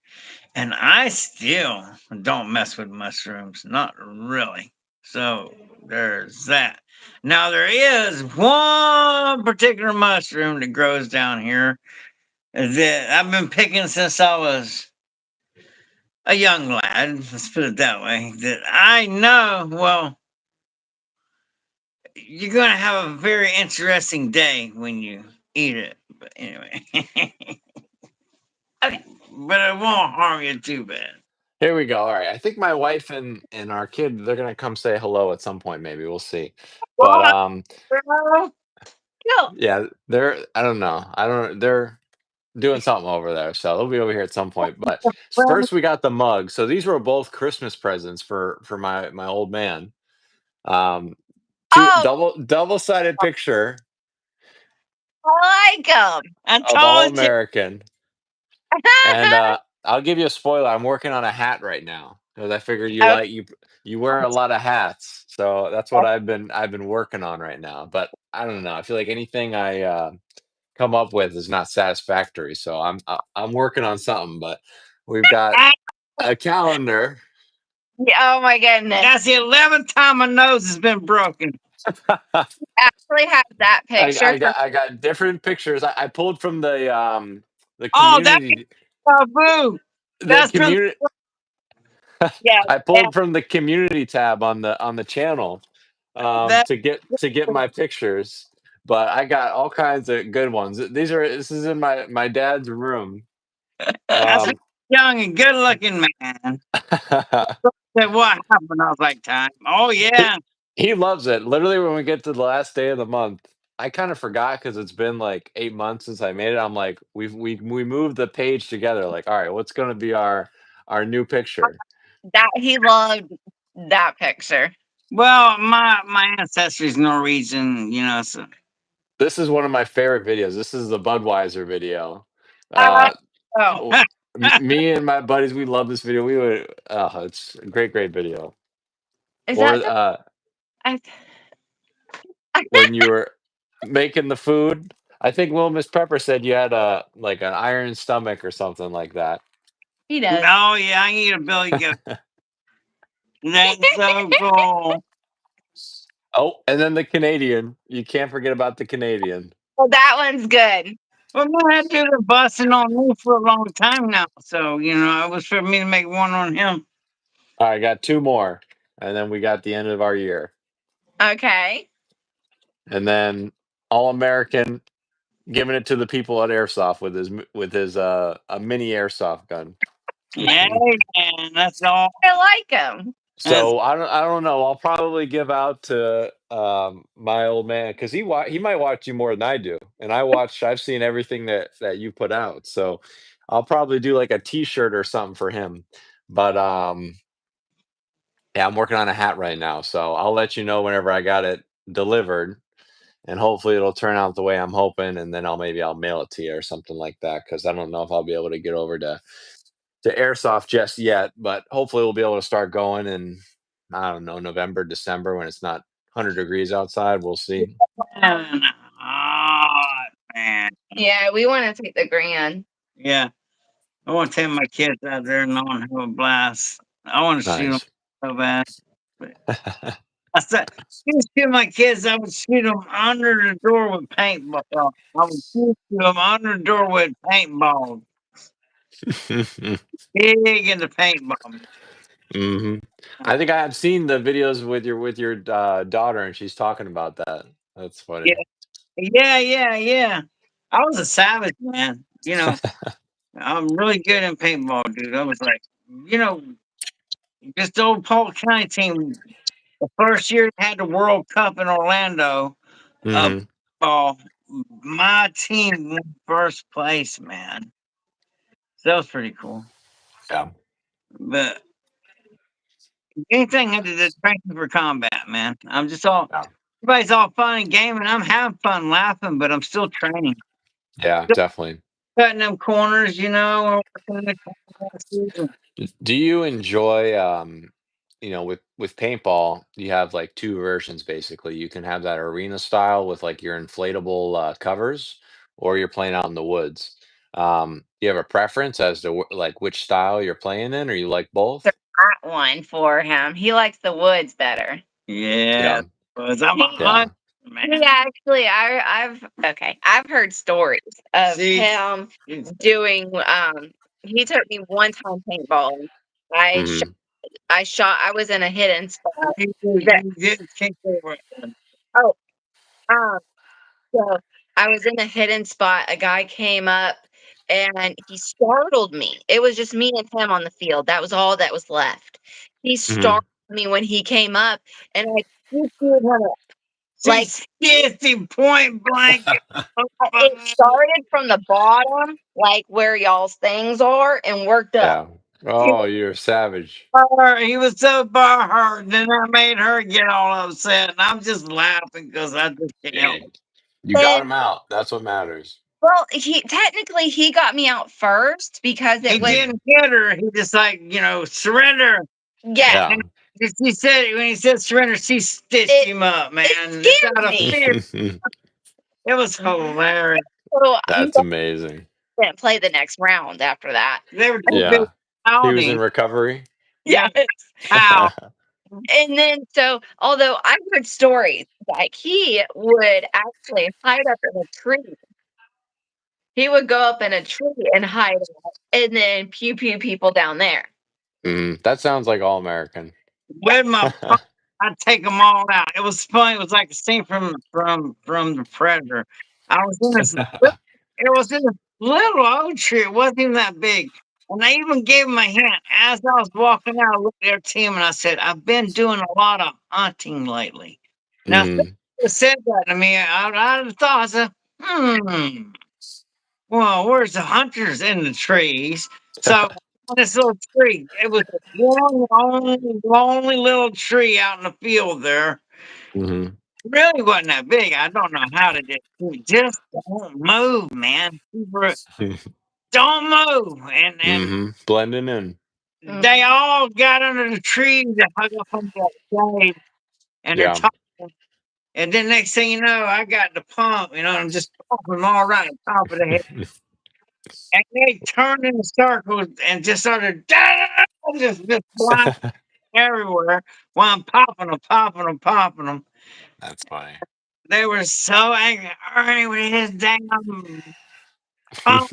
and I still don't mess with mushrooms, not really. So there's that. Now there is one particular mushroom that grows down here that I've been picking since I was a young lad. Let's put it that way. That I know. Well, you're gonna have a very interesting day when you eat it. But anyway, okay, but it won't harm you too bad. Here we go. All right. I think my wife and our kid, they're gonna come say hello at some point, maybe. We'll see. But What, girl? Cool. yeah, I don't know. I don't they're doing something over there. So they'll be over here at some point. But Well, first we got the mug. So these were both Christmas presents for my old man. Um two Oh, double-sided picture I like them. I of All told you. American. And I'll give you a spoiler. I'm working on a hat right now because I figured you wear a lot of hats, so that's what I've been working on right now. But I don't know. I feel like anything I come up with is not satisfactory, so I'm working on something. But we've got a calendar. Yeah, oh my goodness. That's the 11th time my nose has been broken. Actually have that picture. I got different pictures. I pulled from the Oh, that's community taboo. the That's from community. Yeah, I pulled from the community tab on the channel that. to get my pictures, but I got all kinds of good ones. This is in my dad's room. That's a Um, young and good looking man. Said what happened? I was like, time. Oh he yeah. he loves it. Literally, when we get to the last day of the month, I kind of forgot because it's been like 8 months since I made it. I'm like, we moved the page together. Like, all right, what's gonna be our new picture? that he loved that picture. Well, my ancestry's Norwegian, so This is one of my favorite videos. This is the Budweiser video. Oh, Oh, me and my buddies, we love this video. We would, it's a great video. is Or that the? I, when you were making the food. I think Will Miss Pepper said you had a like an iron stomach or something like that. He does. Oh yeah, I need a Billy Goat. That's so cool. Oh, and then the Canadian. You can't forget about the Canadian. Well, that one's good. Well, man, that dude been busting on me for a long time now. So, it was for me to make one on him. All right, got two more, and then we got the end of our year, Okay. and then All American giving it to the people at Airsoft with his a mini airsoft gun. Yeah, man, that's all. I like him. That's So I don't know. I'll probably give out to my old man because he might watch you more than I do, and I've seen everything that you put out. So I'll probably do like a T-shirt or something for him. But yeah, I'm working on a hat right now, so I'll let you know whenever I got it delivered, and hopefully it'll turn out the way I'm hoping, and then I'll mail it to you or something like that because I don't know if I'll be able to get over to airsoft just yet, but hopefully we'll be able to start going in, I don't know, November, December when it's not 100 degrees outside. We'll see. man. Oh, man. Yeah, we want to take the Grand. Yeah. I want to take my kids out there and I want to have a blast. I want to shoot them Nice. so bad. But I said, if you shoot my kids, I would shoot them under the door with paintball. I would shoot them under the door with paintball. Big in the paintball. hmm I think I have seen the videos with your daughter, and she's talking about that. That's Yeah, funny. yeah. I was a savage, man. I'm really good in paintball, dude. I was like, you know, this old Polk County team, the first year they had the World Cup in Orlando, hmm ball, my team won first place, man. So that was pretty cool. Yeah. But anything had to do train for combat, man. Yeah. Everybody's all fun and game, and I'm having fun laughing, but I'm still training. Yeah, Still definitely. cutting them corners, working in the corners. Do you enjoy with paintball, you have like two versions basically. You can have that arena style with like your inflatable covers, or you're playing out in the woods. Do you have a preference as to like which style you're playing in, or you like both? That one for him. He likes the woods better. Yeah, Yeah. because I'm a Yeah. hunter, He man. actually, I've heard stories of See, him doing. He took me one time paintballing. I shot. hmm I shot. I was in a hidden spot. That you did kick over. oh, um. So I was in a hidden spot. A guy came up and he startled me. It was just me and him on the field. That was all that was left. He hmm startled me when he came up, and I pursued him like She's 50 point blank. it started from the bottom, like where y'all's things are, and worked up. Yeah. Oh, you're a savage. He was so bar hurt, and then I made her get all upset, and I'm just laughing because I just can't help Hey, it. you got And him out. That's what matters. well, he got me out first because He it was Mhm. didn't hit her. He just surrender. yeah. And Yeah. she said when he said surrender, she stitched It him up, man. it It's out scared of me. fear. It was hilarious. So he That's amazing. didn't play the next round after that. They were too big Yeah. He was in pounding. recovery. Yeah, Yes. how? And then so although I've heard stories, like he would actually hide up in a tree. He would go up in a tree and hide out and then pew pew people down there. That sounds like all American. With my phone, I'd take them all out. It was fun. It was like a scene from the Predator. I was in this. It was in this little oak tree. It wasn't even that big. And I even gave him a hint. As I was walking out, I looked at their team and I said, I've been doing a lot of hunting lately. Now, if Mhm. they said that to me, I'd have thought, I said, well, where's the hunters in the trees? So, on this little tree, it was a one lonely little tree out in the field there. Mhm. Really wasn't that big. I don't know how to do it. Just don't move, man. People don't move. And Blending in. they all got under the trees and hung up on that shade and they're Yeah. talking. And then next thing you know, I got the pump, I'm just pumping all right on top of the head. And they turned in circles and just started just flying everywhere while I'm popping them, popping them, popping them. That's funny. They were so angry. Ernie with his damn pump.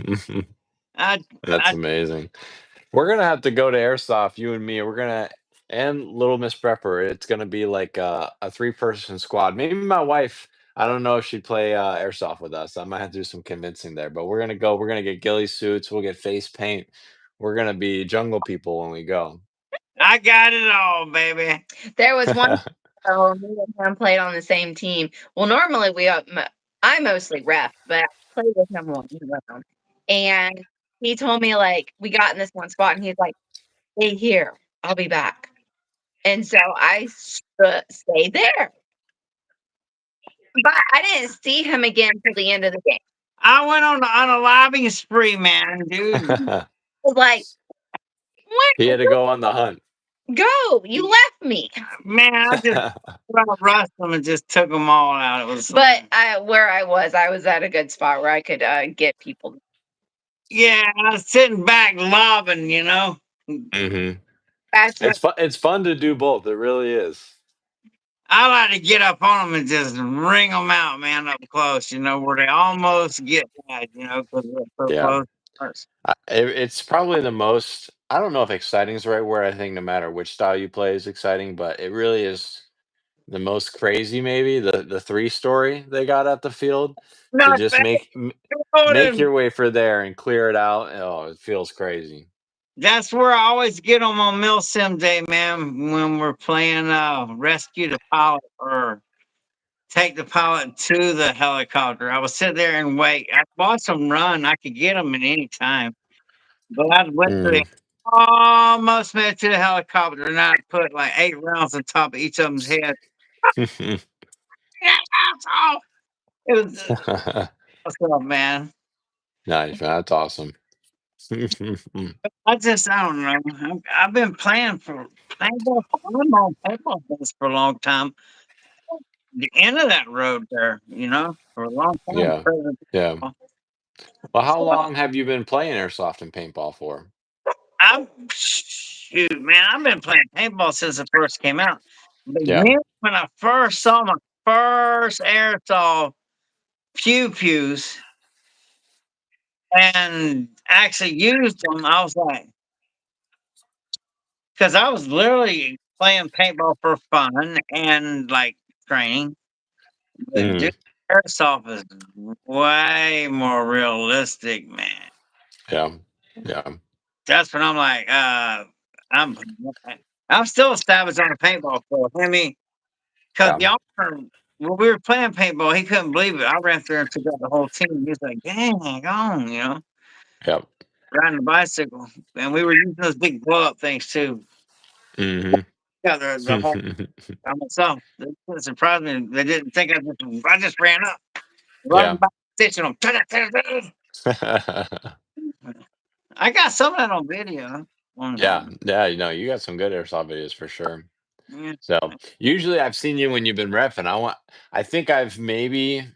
I, That's I, amazing. We're gonna have to go to airsoft, you and me. We're gonna and Little Miss Prepper. It's gonna be like a three-person squad. Maybe my wife. I don't know if she'd play airsoft with us. I might have to do some convincing there. But we're gonna go. We're gonna get ghillie suits. We'll get face paint. We're gonna be jungle people when we go. I got it all, baby. There was one so me and him played on the same team. Well, normally I mostly ref, but I played with him one round. And he told me like we got in this one spot, and he's like, "Stay here, I'll be back." And so I stayed there, but I didn't see him again till the end of the game. I went on a lobbying spree, man, dude. I was like, He "Where had to go on the hunt. go? You left me." Man, I just rushed them and just took them all out. It was, But where I was at a good spot where I could get people. yeah, I was sitting back lobbing, hmm That's what It's fun. It's fun to do both. It really is. I like to get up on them and just ring them out, man, up close, where they almost get mad, because they're so Yeah. close. First. It's probably the most. I don't know if exciting is the right word. I think no matter which style you play is exciting, but it really is the most crazy. Maybe the three story they got at the field to Not just bad. make your way for there and clear it out. Oh, it feels crazy. That's where I always get them on Milsim Day, man, when we're playing rescue the pilot or take the pilot to the helicopter. I would sit there and wait. I watch them run. I could get them at any time. But I went to the Mm. almost made it to the helicopter, and I put like 8 rounds on top of each of them's head. Yeah, asshole! It was what's up, man. Nice, man. That's awesome. I don't know. I've been playing for paintball. I'm on paintball things for a long time. The end of that road there, for a long time. Yeah, yeah. Well, how long have you been playing airsoft and paintball for? I'm shoot, man. I've been playing paintball since it first came out. But Yeah. then when I first saw my first airsoft pew pews and actually used them, I was like, because I was literally playing paintball for fun and like training. But Mm, dude, airsoft is way more realistic, man. yeah. Yeah. That's when I'm like, I'm I'm still a savage on the paintball floor. I mean, because Yeah. the owner, when we were playing paintball, he couldn't believe it. I ran through and took out the whole team. He was like, "Dang, on," Yep. riding a bicycle, and we were using those big blow up things too. Mhm. Yeah, the whole by myself. It surprised me. They didn't think I just ran up, running Yeah. by, stitching them. I got some of that on video. Yeah, On, yeah, you got some good airsoft videos for sure. yeah. So, usually I've seen you when you've been reffing. I think I've maybe,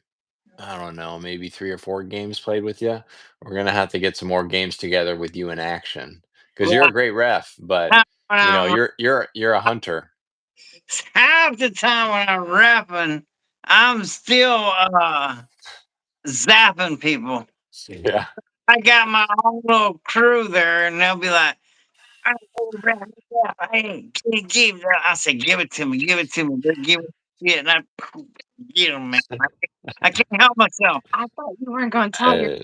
I don't know, maybe 3 or 4 games played with you. We're gonna have to get some more games together with you in action because 'cause you're Yeah, a great ref, but, when I'm you're a hunter. half the time when I'm rapping, I'm still zapping people. Yeah. I got my own little crew there, and they'll be like, "I ain't rap, rap, I ain't can't give that." I say, "Give it to me, give it to me." They give it, yeah, and I get them, man. I can't help myself. I thought you weren't going to tell your. Uh,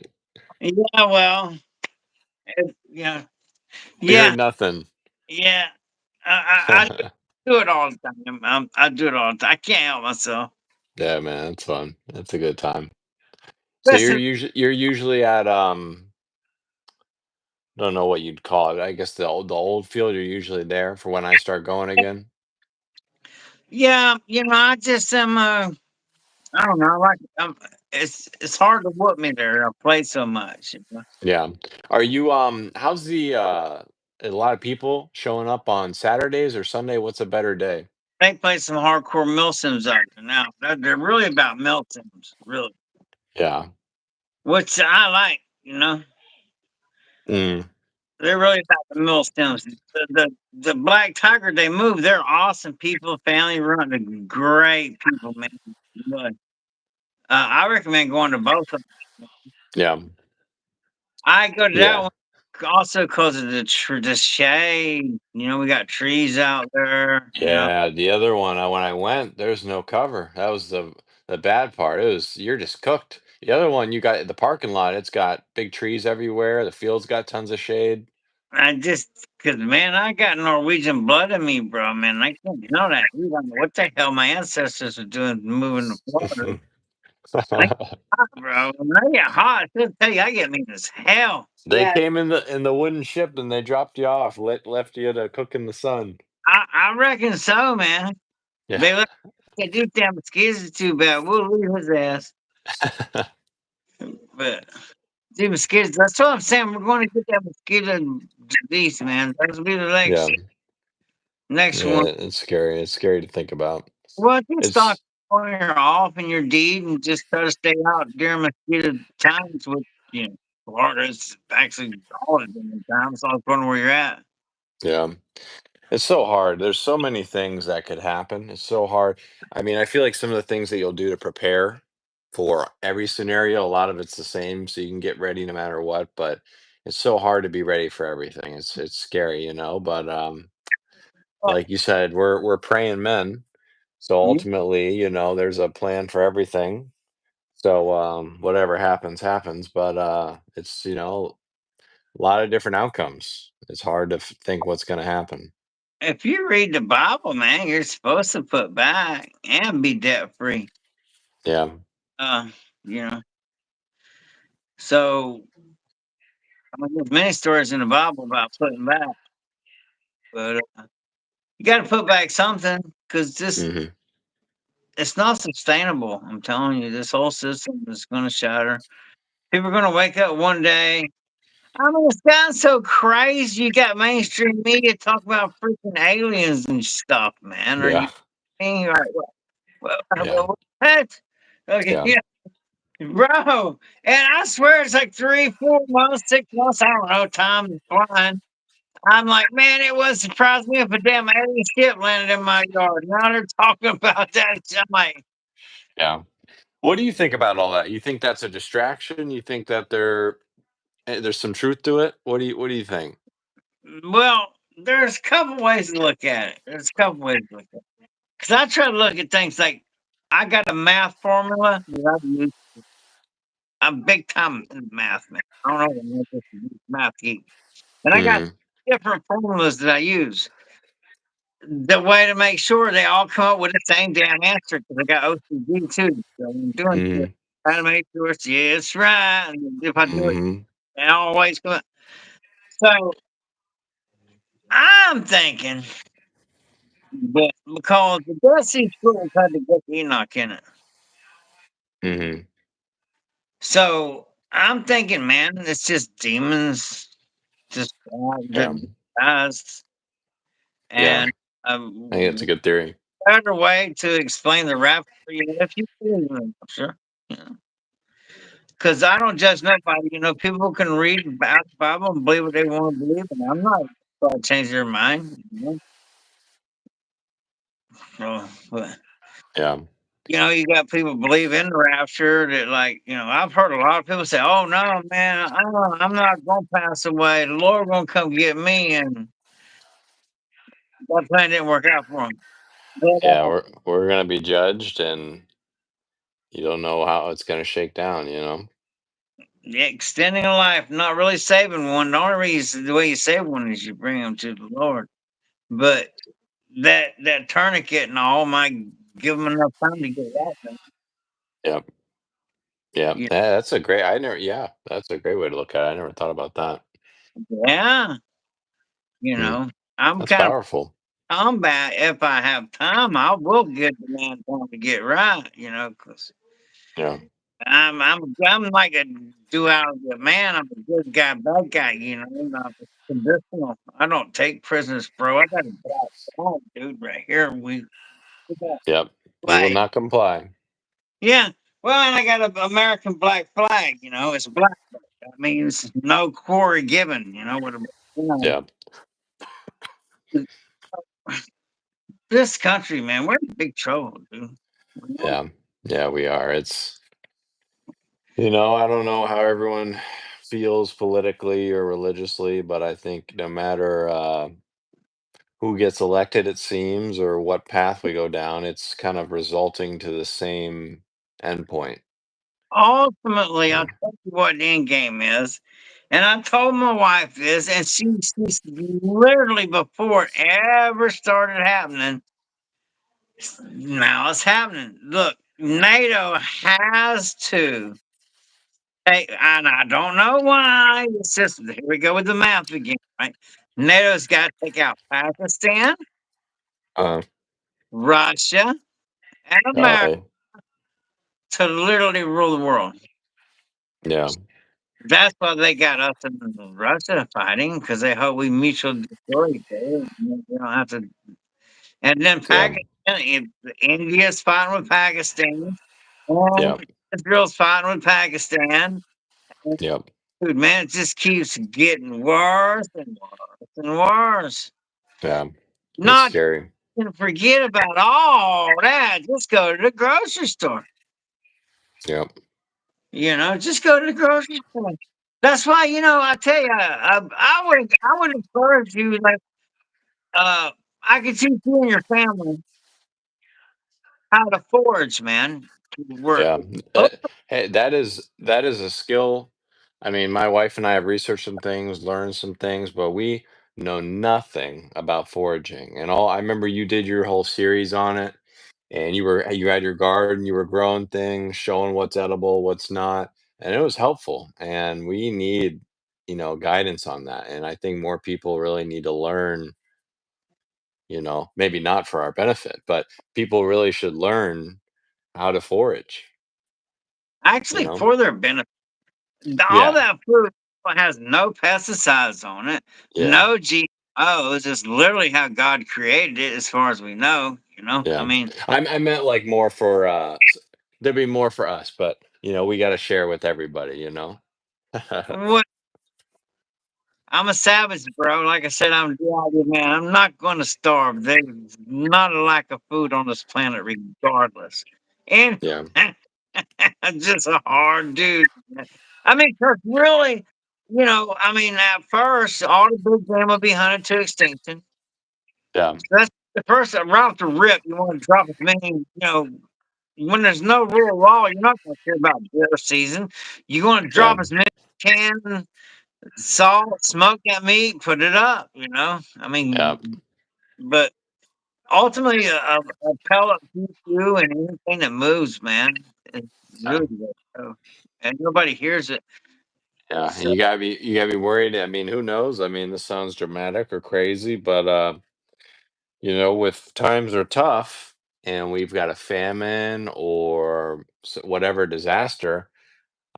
Yeah, well, yeah, we yeah, heard nothing. yeah. I do it all the time. I do it all the time. I can't help myself. Yeah, man, it's fun. It's a good time. So Listen, you're usually at, don't know what you'd call it. I guess the old field, you're usually there for when I start going again? yeah, I just am. I don't know. I like. It's hard to whoop me there. I play so much. Yeah. Are you, how's a lot of people showing up on Saturdays or Sunday? What's a better day? they play some hardcore milsims out there now. They're really about milsims, really, Yeah. which I like. Mm. They're really about the milsims. The Black Tiger they move. They're awesome people, family run. They're great people, man. But, I recommend going to both of them. Yeah. I go to that Yeah. one also because of the shade. We got trees out there. Yeah. The other one, when I went, there's no cover. That was the bad part. It was you're just cooked. The other one, you got the parking lot. It's got big trees everywhere. The field's got tons of shade. I just, cause man, I got Norwegian blood in me, bro. Man, I can't know that. You don't know what the hell my ancestors are doing, moving the water. I get hot, bro. When I get hot, I tell you, I get mean as hell. They Yeah. came in the wooden ship and they dropped you off, left you to cook in the sun. I reckon so, man. Yeah. They look at these damn mosquitoes too bad. We'll leave his ass. But see mosquitoes. That's what I'm saying. We're going to get that mosquito disease, man. That'll be the Yeah. next Yeah. one. It's scary. It's scary to think about. Well, just stop It's when you're off in your deed and just try to stay out during mosquito times with, Florida. It's actually all the different times. So I was wondering where you're at. yeah. It's so hard. There's so many things that could happen. It's so hard. I mean, I feel like some of the things that you'll do to prepare for every scenario, a lot of it's the same, so you can get ready no matter what, but it's so hard to be ready for everything. It's scary, but Oh, like you said, we're praying men. So yeah. ultimately, there's a plan for everything. So whatever happens, happens, but it's, a lot of different outcomes. It's hard to think what's going to happen. If you read the Bible, man, you're supposed to put back and be debt free. Yeah. Uh, you know. So there's many stories in the Bible about putting back, but you got to put back something because this Hmm. it's not sustainable. I'm telling you, this whole system is going to shatter. People are going to wake up one day. I mean, it's gotten so crazy. You got mainstream media talking about freaking aliens and stuff, man. Are you Yeah. being like, Yeah. what? Okay, Yeah. yeah, bro. And I swear it's like 3, 4 months, 6 months. I don't know. Time is flying. I'm like, man, it wouldn't surprise me if a damn alien ship landed in my yard. Now they're talking about that. I'm like, Yeah. What do you think about all that? You think that's a distraction? You think that there's some truth to it? What do you think? well, there's a couple ways to look at it. There's a couple ways to look at it. Because I try to look at things like I got a math formula that I use. I'm big time in math, man. I don't know what I'm just a math geek. And I got Mhm. different formulas that I use. The way to make sure they all come up with the same damn answer because I got OCD too. So I'm doing shit, Mhm. trying to make sure it's yes, right. And if I do it, Mhm. they always come up. So I'm thinking that because the Dead Sea Scrolls had to get Enoch in it. Mhm. So I'm thinking, man, it's just demons, just Yeah. guys, Yeah. and a I think it's a good theory. better way to explain the rapture, if you believe in the rapture, because I don't judge nobody. People can read about the Bible and believe what they want to believe, and I'm not going to change their mind. But Yeah. you got people believe in the rapture that, like, I've heard a lot of people say, "Oh no, man, I'm not going to pass away. The Lord going to come get me," and that plan didn't work out for him. But Yeah, we're gonna be judged, and you don't know how it's gonna shake down. yeah, extending a life, not really saving one. The only reason the way you save one is you bring them to the Lord. But that tourniquet and all might give them enough time to get out there. Yeah. Yeah. Yeah, That's a great. I never. Yeah, that's a great way to look at it. I never thought about that. yeah. You Hmm. know, I'm That's kind of powerful. combat. If I have time, I will get the man time to get right. Because Yeah. I'm like a duality of man. I'm a good guy, bad guy. Not conditional. I don't take prisoners, bro. I got a black dog, dude, right here. Yep. He will Like, not comply. yeah. Well, and I got a American black flag. It's a black. That means no Corey given. Yeah. This country, man, we're in big trouble, dude. Yeah. Yeah, we are. I don't know how everyone feels politically or religiously, but I think no matter who gets elected, it seems, or what path we go down, it's kind of resulting to the same endpoint. Ultimately, I'll Yeah. tell you what the end game is. And I told my wife this, and she's literally before it ever started happening. Now it's happening. Look, NATO has to take, and I don't know why. It's just here we go with the math again, right? NATO's got to take out Pakistan, Uh, Russia, and America oh, to literally rule the world. yeah. That's why they got us and Russia fighting because they hope we mutually destroy each other. You don't have to. And then Yeah. Pakistan, India's fighting with Pakistan, and Yep. Israel's fighting with Pakistan. And Yep. dude, man, it just keeps getting worse and worse and worse. Yeah. It's Not scary. to forget about all that. Just go to the grocery store. Yep. Just go to the grocery store. That's why, I tell you, I would encourage you, like, I could teach you and your family how to forage, man. We're Yeah. oh, Hey, that is a skill. I mean, my wife and I have researched some things, learned some things, but we know nothing about foraging. And I remember you did your whole series on it, and you had your garden, you were growing things, showing what's edible, what's not, and it was helpful. And we need, guidance on that. And I think more people really need to learn, maybe not for our benefit, but people really should learn how to forage, you actually know? for their benefit. All Yeah. that food has no pesticides on it, Yeah. no GMOs. It's literally how God created it, as far as we know. I Yeah. mean, I meant like more for there'd be more for us, but we got to share with everybody. what I'm a savage, bro. Like I said, I'm a DIY man. I'm not going to starve. There's not a lack of food on this planet, regardless. And Yeah. I'm just a hard dude. I mean, 'cause really, I mean, at first, all the big game will be hunted to extinction. Yeah. That's the first right off the rip. You want to drop as many, when there's no rule of law, you're not going to care about deer season. You're going to Yeah. drop as many can, salt, smoke that meat, put it up. I Yeah. mean, but ultimately, a pellet beats you and anything that moves, man. It's Yeah. really good. So, and nobody hears it. Yeah. And So you gotta be worried. I mean, who knows? I mean, this sounds dramatic or crazy, but with times are tough and we've got a famine or whatever disaster,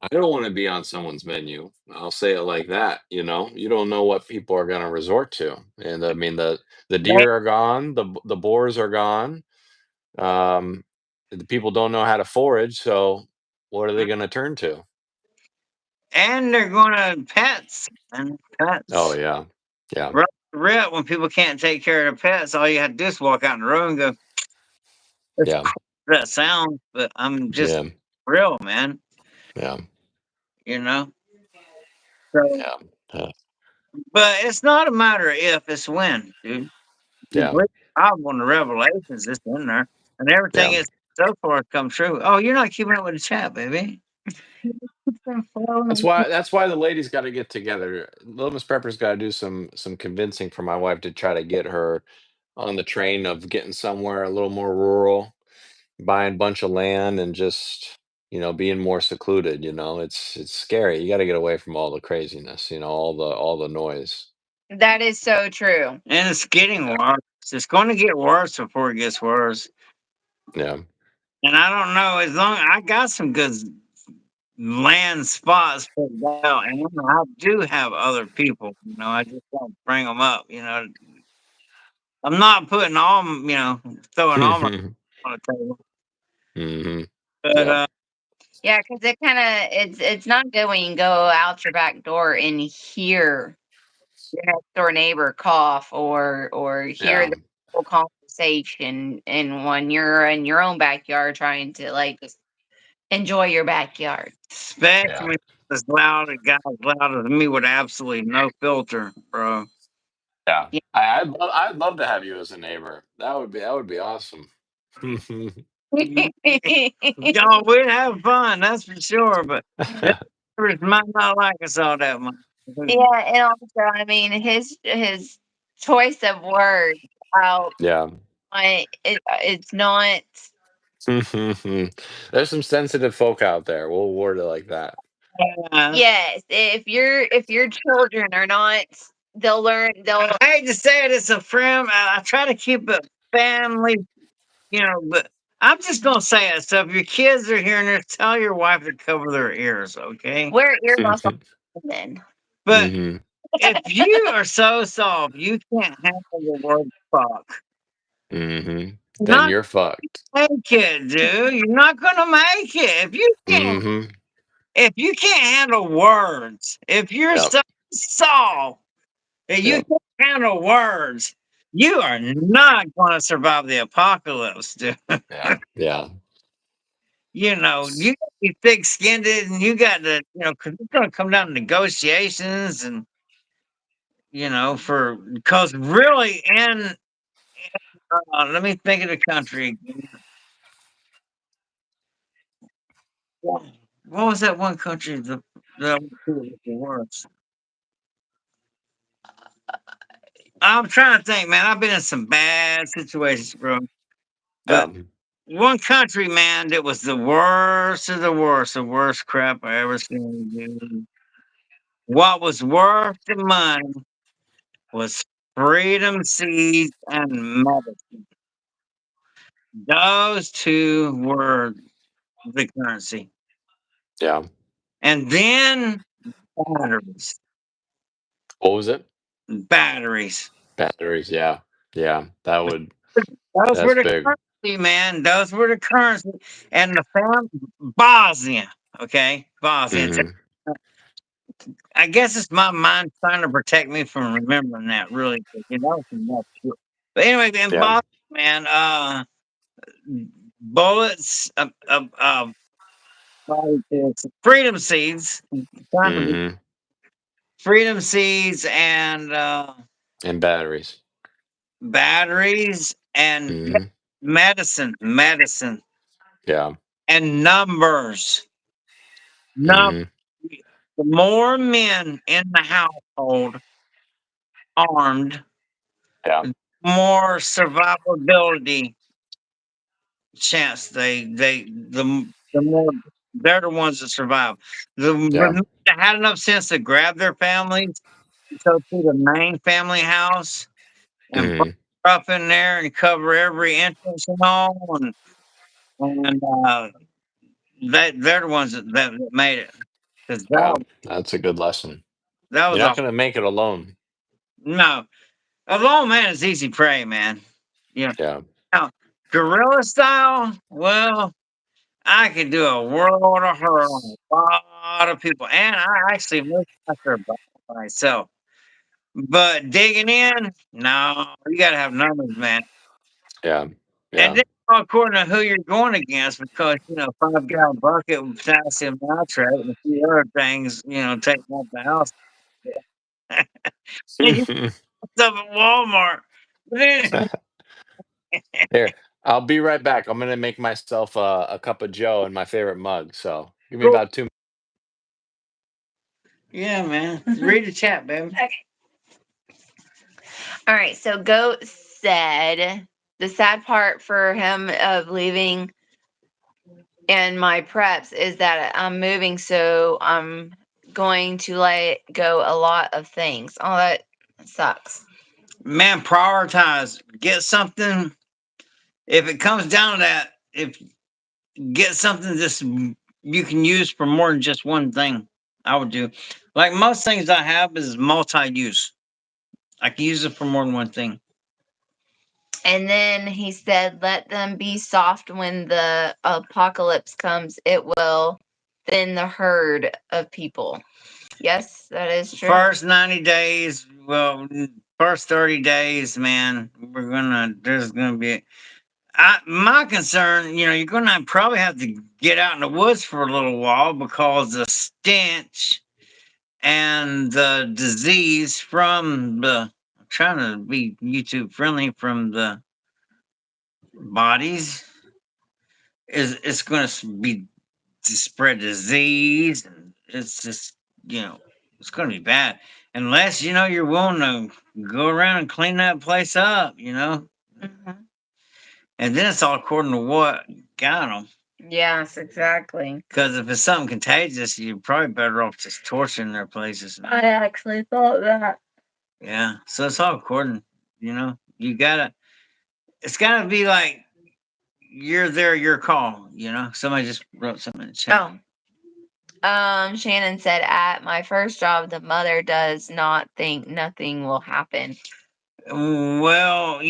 I don't want to be on someone's menu. I'll say it like that. You don't know what people are going to resort to, and I mean the they, deer are gone, the boars are gone. The people don't know how to forage, so what are they going to turn to? and they're going to pets and Oh pets. yeah, yeah, Right off the rip, when people can't take care of their pets, all you have to do is walk out in the road and go, "It's yeah, that sound," but I'm just yeah, real, man. yeah, You know. So, yeah, but it's not a matter of if, it's when, dude. You yeah, believe God on the revelations, it's in there, and everything yeah. is so far has come true. Oh, you're not keeping up with the chat, baby. That's why the ladies got to get together. Little Miss Prepper's got to do some convincing for my wife to try to get her on the train of getting somewhere a little more rural, buying a bunch of land, and just being more secluded. It's scary. You got to get away from all the craziness. All the noise. That is so true. And it's getting Yeah. worse. It's going to get worse before it gets worse. Yeah. And I don't know, as long I got some good land spots picked out, and I do have other people. I just don't bring them up. I'm not putting all, throwing all my on the table. Mm-hmm. But Yep. Yeah, because it's not good when you go out your back door and hear your next door neighbor cough or hear Yeah. the whole conversation, and when you're in your own backyard trying to like just enjoy your backyard. especially Yeah. when it's loud, a guy as loud as me with absolutely no filter, bro. Yeah. Yeah. I'd love to have you as a neighbor. That would be awesome. Y'all, we'd have fun, that's for sure. But the neighbors might not like us all that much. Yeah, and also, I mean, his choice of words out, Yeah. it's not. There's some sensitive folk out there. We'll word it like that. Yes, if your children are not, they'll learn. They'll. I hate to say it, it's a friend. I try to keep it family, but I'm just gonna say it. So if your kids are hearing this, tell your wife to cover their ears, okay? Wear earmuffs on then. But Hmm. if you are so soft, you can't handle the word fuck. Hmm. You're Then not you're fucked. gonna make it, dude. You're not gonna make it if you can't. Hmm. If you can't handle words, if you're Yep. so soft that you Yep. can't handle words, you are not going to survive the apocalypse, dude. Yeah. Yeah. You got to be thick skinned and you got to, because it's going to come down to negotiations and, because really, and let me think of the country. What was that one country? The worst. I'm trying to think, man. I've been in some bad situations, bro. But Yeah. one country, man, that was the worst of the worst crap I ever seen, dude. What was worth the money was freedom seeds and medicine. Those two were the currency. Yeah. And then batteries. What was it? Batteries. Batteries. Yeah. Yeah. Those were That's the big. currency, man. Those were the currency. And the Bosnia. Okay. Bosnia. Hmm. I guess it's my mind trying to protect me from remembering that really quick. Some nuts shit. But anyway, in Yeah. Boston, man, bullets, it's freedom seeds, trying to be Hmm. freedom seeds and And batteries. batteries and Hmm. medicine Yeah. and numbers. Num- Hmm. the more men in the household armed, Yeah. more survivability chance the more they're the ones that survive. The Yeah. men that had enough sense to grab their families, go to the main family house and put Hmm. stuff in there and cover every entrance and all, and they're the ones that made it. Because Yeah. That's a good lesson. that You're was not a gonna make it alone. no. A lone man is easy prey, man. You know, Yeah. now, guerrilla style, well, I could do a world of hurt on a lot of people, and I actually moved after by myself. But digging in, no, you got to have numbers, man. Yeah. And Yeah. then according to who you're going against, because 5 gallon bucket with potassium nitrate and a few other things, taking out the house. And you stuff at Walmart. But then, Here, I'll be right back. I'm gonna make myself a cup of Joe in my favorite mug. So give me cool. about 2 minutes. Yeah, man. Read the chat, baby. Okay. All right. So Goat said the sad part for him of leaving and my preps is that I'm moving, so I'm going to let go a lot of things. Oh, that sucks. Man, prioritize. Get something. If it comes down to that, if get something you can use for more than just one thing. I would do. Like most things I have is multi-use. I can use it for more than one thing. And then he said, let them be soft when the apocalypse comes. It will thin the herd of people. Yes, that is true. First 90 days, well, first 30 days, man, there's gonna be, my concern, you're gonna probably have to get out in the woods for a little while because the stench and the disease from I'm trying to be YouTube friendly, from the bodies is it's going to be to spread disease. It's just it's going to be bad unless you're willing to go around and clean that place up. Mhm. And then it's all according to what got them. Yes, exactly. Because if it's something contagious, you're probably better off just torching their places. I actually thought that. Yeah, so it's all according. You gotta. It's gotta be like you're there, your call. Somebody just wrote something in the chat. Oh. Shannon said, at my first job, the mother does not think nothing will happen. Well,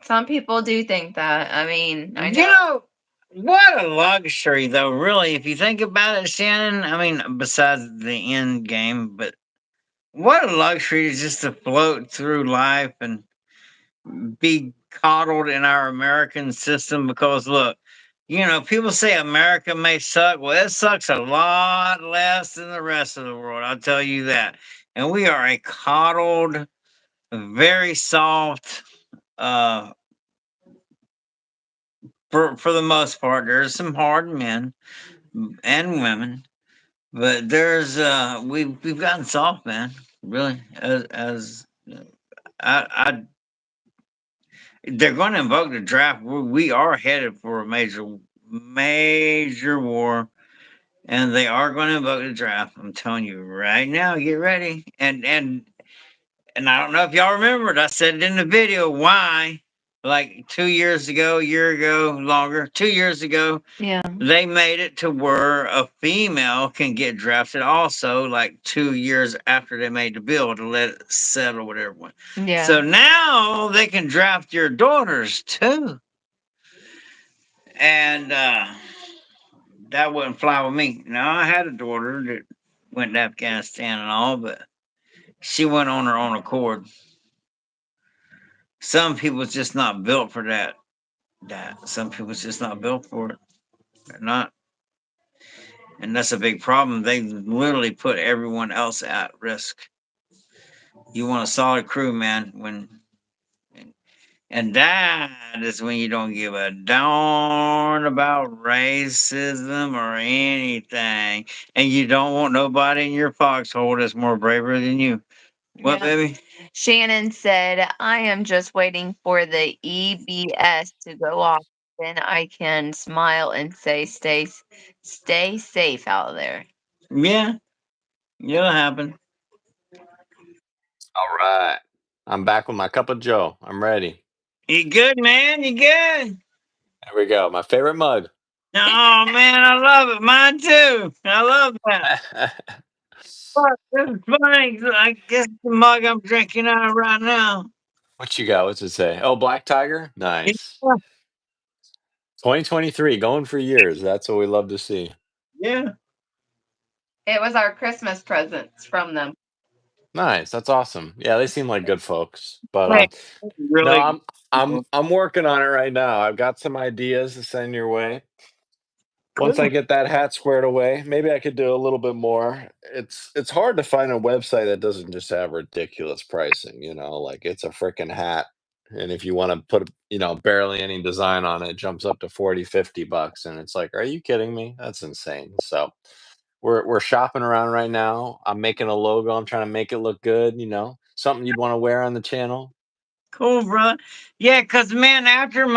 Some people do think that. I mean, I know. you know, what a luxury, though. Really, if you think about it, Shannon. I mean, besides the end game, but what a luxury is just to float through life and be coddled in our American system. Because look, people say America may suck. Well, it sucks a lot less than the rest of the world. I'll tell you that. And we are a coddled, very soft. For the most part, there's some hard men and women, but we've gotten soft, man. Really, as I they're going to invoke the draft. We are headed for a major war, and they are going to invoke the draft. I'm telling you right now, get ready. And I don't know if y'all remember it. I said it in the video. Why? Like 2 years ago, a year ago, longer, 2 years ago, Yeah. they made it to where a female can get drafted also, like 2 years after they made the bill to let it settle with everyone. Yeah. So now they can draft your daughters too. And that wouldn't fly with me. Now, I had a daughter that went to Afghanistan and all, but she went on her own accord. Some people's just not built for that. Some people's just not built for it. They're not. And that's a big problem. They literally put everyone else at risk. You want a solid crew, man, and that is when you don't give a darn about racism or anything. And you don't want nobody in your foxhole that's more braver than you. What, Yeah. baby? Shannon said, I am just waiting for the EBS to go off. Then I can smile and say, stay safe out there. Yeah, it'll happen. All right. I'm back with my cup of Joe. I'm ready. You good, man? You good? There we go. My favorite mug. Oh, man, I love it. Mine too. I love that. Fuck, this is funny. I guess the mug I'm drinking out of right now. What you got? What's it say? Oh, Black Tiger? Yeah. Nice. 2023, going for years. That's what we love to see. Yeah. It was our Christmas presents from them. Nice. That's awesome. Yeah, they seem like good folks. But Hey, no, really. I'm working on it right now. I've got some ideas to send your way. Once I Cool. get that hat squared away, maybe I could do a little bit more. It's hard to find a website that doesn't just have ridiculous pricing, like it's a freaking hat. And if you want to put, barely any design on it, it jumps up to 40, $50. And it's like, are you kidding me? That's insane. So we're shopping around right now. I'm making a logo. I'm trying to make it look good, something you'd want to wear on the channel. Cool, bro. Yeah, because, man, after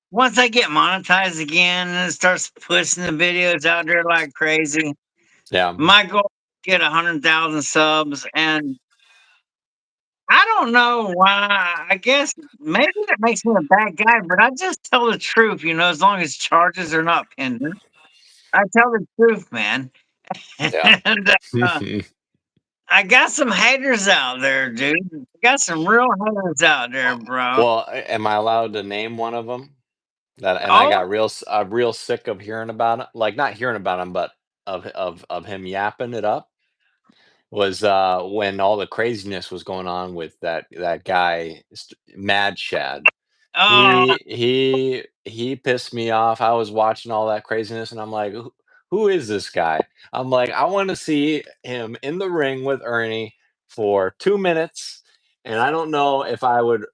once I get monetized again and it starts pushing the videos out there like crazy, Yeah. my goal is to get 100,000 subs. And I don't know why. I guess maybe that makes me a bad guy, but I just tell the truth, as long as charges are not pending. I tell the truth, man. Yeah. And I got some haters out there, dude. I got some real haters out there, bro. Well, am I allowed to name one of them? That and I Oh, got real sick of hearing about it. Like not hearing about him, but of him yapping it up was when all the craziness was going on with that guy Mad Shad. oh, He pissed me off. I was watching all that craziness and I'm like, who is this guy? I'm like, I want to see him in the ring with Ernie for 2 minutes, and I don't know if I would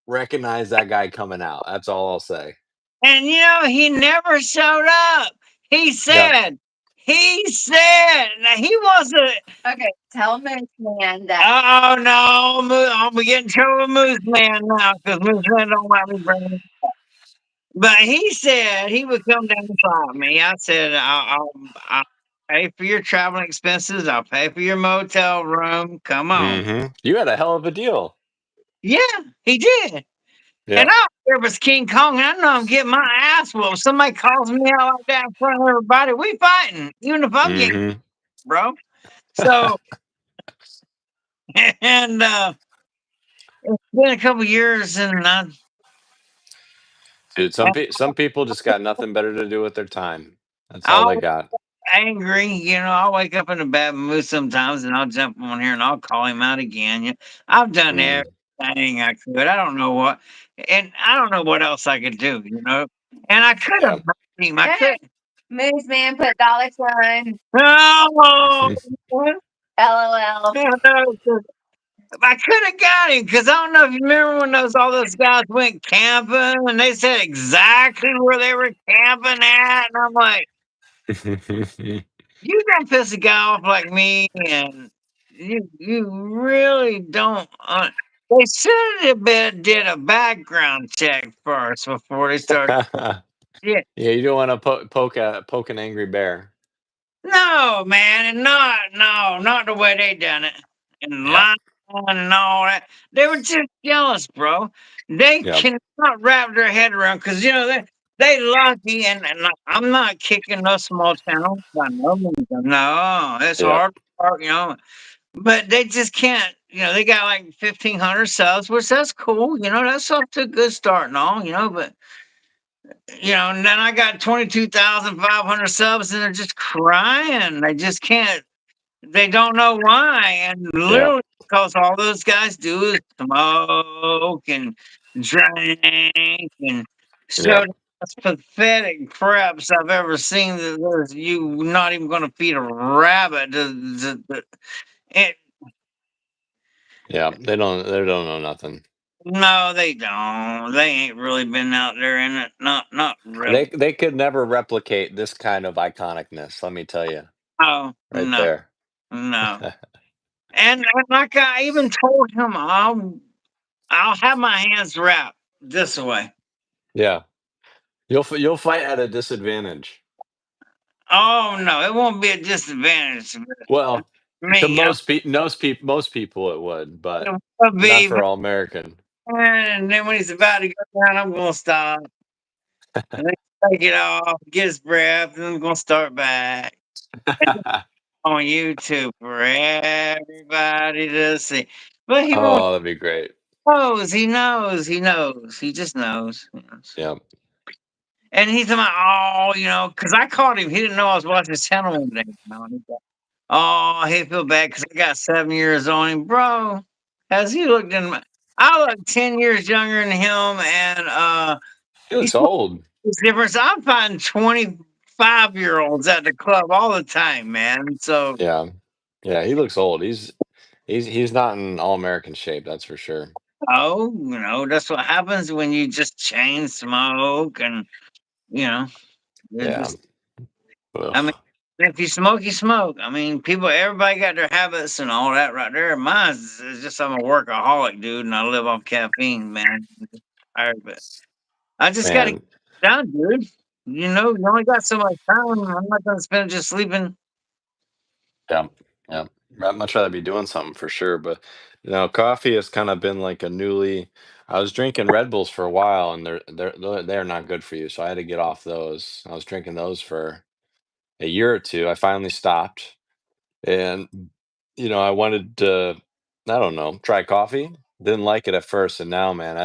recognize that guy coming out. That's all I'll say. and he never showed up. He Yep. said, now he wasn't. Okay, tell Moose Man that. Oh no, I'm getting in trouble with Moose Man now because Moose Man don't let me bring him. But he said he would come down and find me. I said, I'll pay for your traveling expenses. I'll pay for your motel room. Come on. You had a hell of a deal. Yeah, he did. Yeah. And I there was King Kong, and I know I'm getting my ass whooped. Somebody calls me out like that in front of everybody. We fighting, even if I'm getting, hmm bro. So, and it's been a couple years, and I'm Dude, some people just got nothing better to do with their time. That's all they all got. angry. I'll wake up in a bad mood sometimes, and I'll jump on here and I'll call him out again. I've done Mm. everything I could. I don't know what, and I don't know what else I could do. And I could have Yeah. hurt him. I could. Moose Man put $sign. Oh, LOL. I could have got him because I don't know if you remember when all those guys went camping and they said exactly where they were camping at, and I'm like, you don't piss a guy off like me, and you really don't. They should have did a background check first before they started. Yeah, Yeah, you don't want to poke an angry bear. no, man, and not the way they done it, and Yep. lying and all that. They were just jealous, bro. They Yep. cannot wrap their head around because they lucky, I'm not kicking no small town by no means. No, it's Yep. hard work. But they just can't. They got like 1,500 subs, which that's cool. That's off to a good start and all. But and then I got 22,500 subs, and they're just crying. They just can't. They don't know why, and Yep. literally because all those guys do is smoke and drink and show Yep. that's pathetic craps I've ever seen. That there's you not even going to feed a rabbit. It, Yep. They don't know nothing. no, they don't. They ain't really been out there in it. Not really. They could never replicate this kind of iconicness, let me tell you. Oh Right no, there. no. And like I even told him, I'll have my hands wrapped this way. Yeah. You'll fight at a disadvantage. Oh no, it won't be a disadvantage to Well, to me. most people it would, but It will not be, for all American. and then when he's about to go down, I'm gonna stop. And then take it off, get his breath, and I'm gonna start back on YouTube for everybody to see. But he won't Oh, that'd be great. knows. He knows. He just knows. Yeah. And he's like, oh, because I called him. He didn't know I was watching his channel one day. Oh, he feel bad because I got 7 years on him, bro. Has he looked in my? I look 10 years younger than him, and He he's looks old. difference. I'm finding 25-year-olds at the club all the time, man. So, Yeah. Yeah, he looks old. He's not in all American shape, that's for sure. oh, that's what happens when you just chain smoke, and you know, it Yeah. just. I mean, Ugh. if you smoke, you smoke. I mean, everybody got their habits and all that right there. Mine is just I'm a workaholic, dude, and I live off caffeine, man. I'm just tired of it. I just got to Man, get down, dude. You only got so much time. I'm not gonna spend it just sleeping. yeah. Yeah. I'd much rather be doing something for sure, but coffee has kind of been like a newly I was drinking Red Bulls for a while and they're not good for you, so I had to get off those. I was drinking those for a year or two. I finally stopped. And I wanted to, I don't know, try coffee. Didn't like it at first, and now, man,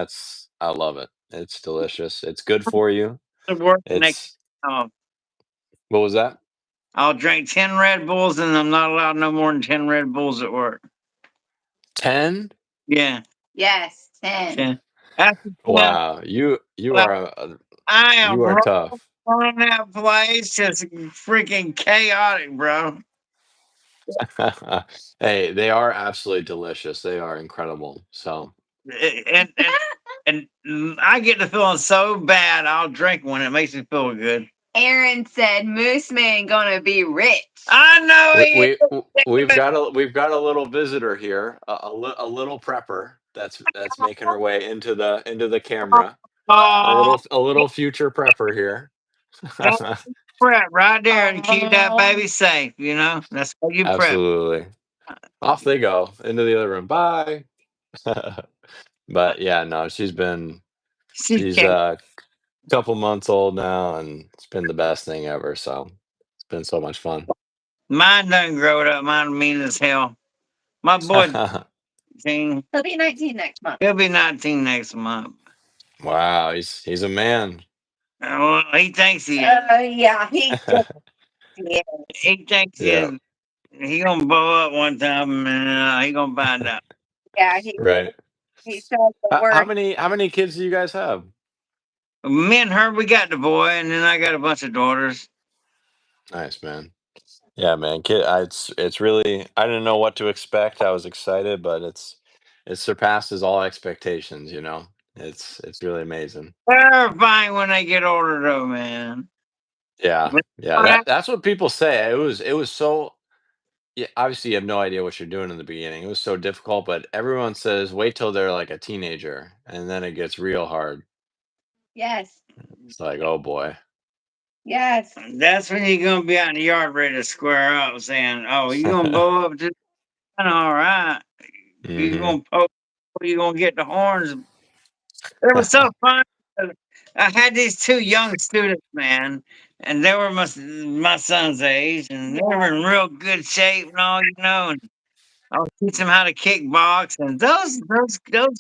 I love it. It's delicious. It's good for you. To work next. It's Oh, What was that? I'll drink 10 Red Bulls, and I'm not allowed no more than 10 Red Bulls at work. 10? Yeah, Yes, 10. 10. After 10, Wow, you well, are I am you are tough. running that place just freaking chaotic, bro. Hey, they are absolutely delicious. They are incredible. So, And I get the feeling so bad. I'll drink one. It makes me feel good. Aaron said Moose Man gonna be rich. I know we, he we is. we've got a little visitor here, a little prepper that's making her way into the camera. Oh, A little future prepper here. that's prep right there to keep that baby safe. That's how you prep. Absolutely. Off they go into the other room. Bye. But yeah, no, She she's can't. a couple months old now, and it's been the best thing ever. So it's been so much fun. Mine done growed up. Mine mean as hell. My boy, 19, He'll be 19 next month. he'll be 19 next month. Wow, he's a man. Well, he thinks he is. Yeah, he yeah. He thinks he Yeah, is. He gonna blow up one time, and he gonna find out. Yeah, right. he said the How word. many kids do you guys have? Me and her, we got the boy, and then I got a bunch of daughters. Nice, man. Yeah, man. It's really, I didn't know what to expect. I was excited, but it surpasses all expectations. It's really amazing. Terrifying when they get older, though, man. Yeah, When yeah. I That's what people say. It was so. Yeah, obviously you have no idea what you're doing in the beginning. It was so difficult, but everyone says wait till they're like a teenager, and then it gets real hard. Yes, It's like, oh boy. yes. That's when you're gonna be out in the yard ready to square up, saying, "Oh, you gonna blow up just all right. You Hmm. gonna poke. You gonna get the horns." It was so fun. 'Cause I had these two young students, man, and they were my son's age, and they were in real good shape and all. And I was teaching them how to kickbox, and those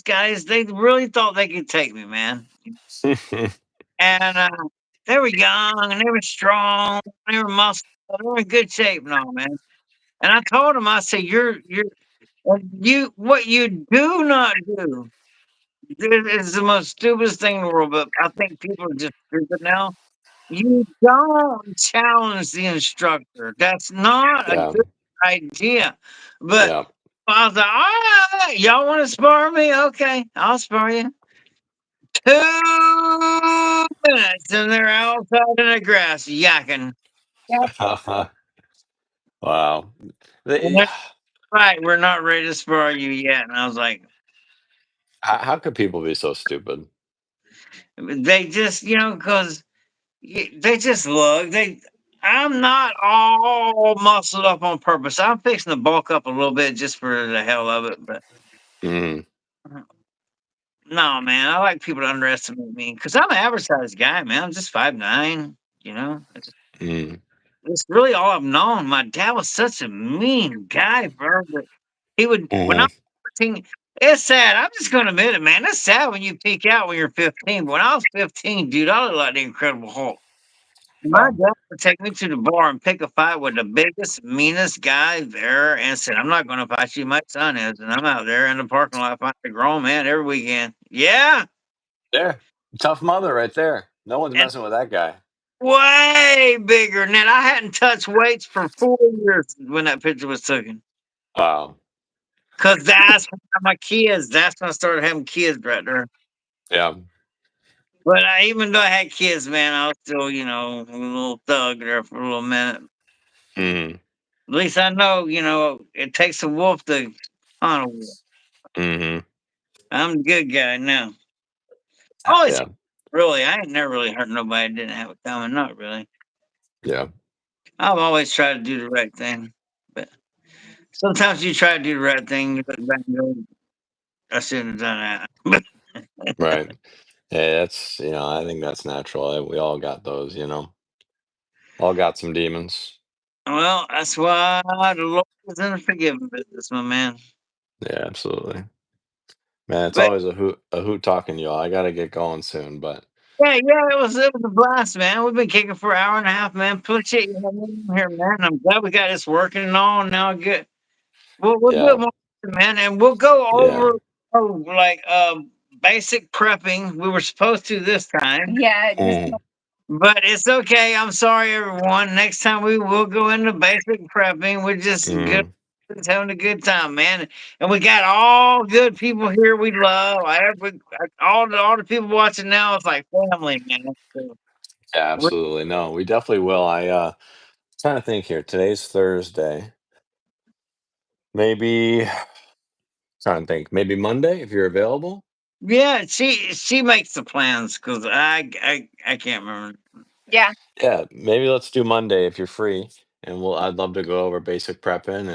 guys, they really thought they could take me, man. And they were young and they were strong, they were muscular, they were in good shape and all, man. And I told them, I said, what you do not do. This is the most stupidest thing in the world, but I think people are just stupid now. You don't challenge the instructor. That's not a Yeah, good idea. But yeah. I was like, all right, y'all want to spar me? Okay, I'll spar you. 2 minutes, and they're outside in the grass yakking. Wow. And They- they're right, we're not ready to spar you yet. And I was like, how could people be so stupid? they just, because they just look. I'm not all muscled up on purpose. I'm fixing to bulk up a little bit just for the hell of it. But Hmm. no, man, I like people to underestimate me because I'm an average sized guy, man. I'm just 5'9". Hmm. It's really all I've known. My dad was such a mean guy, bro. But he would when I Hmm. was 14. It's sad. I'm just gonna admit it, man. It's sad when you peak out when you're 15. But when I was 15, dude, I looked like the Incredible Hulk. My Yeah. dad would take me to the bar and pick a fight with the biggest, meanest guy there and said, I'm not gonna fight you, my son is. And I'm out there in the parking lot fighting a grown man every weekend. Yeah. There. Tough mother right there. No one's And messing with that guy. way bigger than that. I hadn't touched weights for 4 years when that picture was taken. Wow. Cause that's when I had my kids. That's when I started having kids right there. Yeah. But even though I had kids, man, I was still, a little thug there for a little minute. Hmm. At least I know, it takes a wolf to hunt a wolf. Hmm. I'm the good guy now. Always, Yeah. really, I ain't never really hurt nobody. Didn't have it coming. Not really. Yeah. I've always tried to do the right thing, but sometimes you try to do the right thing, you look back and go, I shouldn't have done that. Right. Yeah, I think that's natural. We all got those. All got some demons. Well, that's why the Lord is in the forgiving business, my man. Yeah, absolutely. Man, it's But always a hoot talking to y'all. I gotta get going soon, but yeah, it was a blast, man. We've been kicking for an hour and a half, man. Appreciate you having me here, man. I'm glad we got this working and all. Now good. We'll do it yeah, more, man, and we'll go yeah. over like basic prepping. We were supposed to this time. Yeah, Mm, but it's okay. I'm sorry, everyone. Next time we will go into basic prepping. We're just good, mm. just having a good time, man. And we got all good people here. We love all the people watching now. It's like family, man. So Yeah, we- absolutely. No, we definitely will. Trying to think here. Today's Thursday. Maybe trying to think. Maybe Monday if you're available. yeah, she makes the plans because I can't remember. Yeah. Yeah, maybe let's do Monday if you're free, and I'd love to go over basic prepping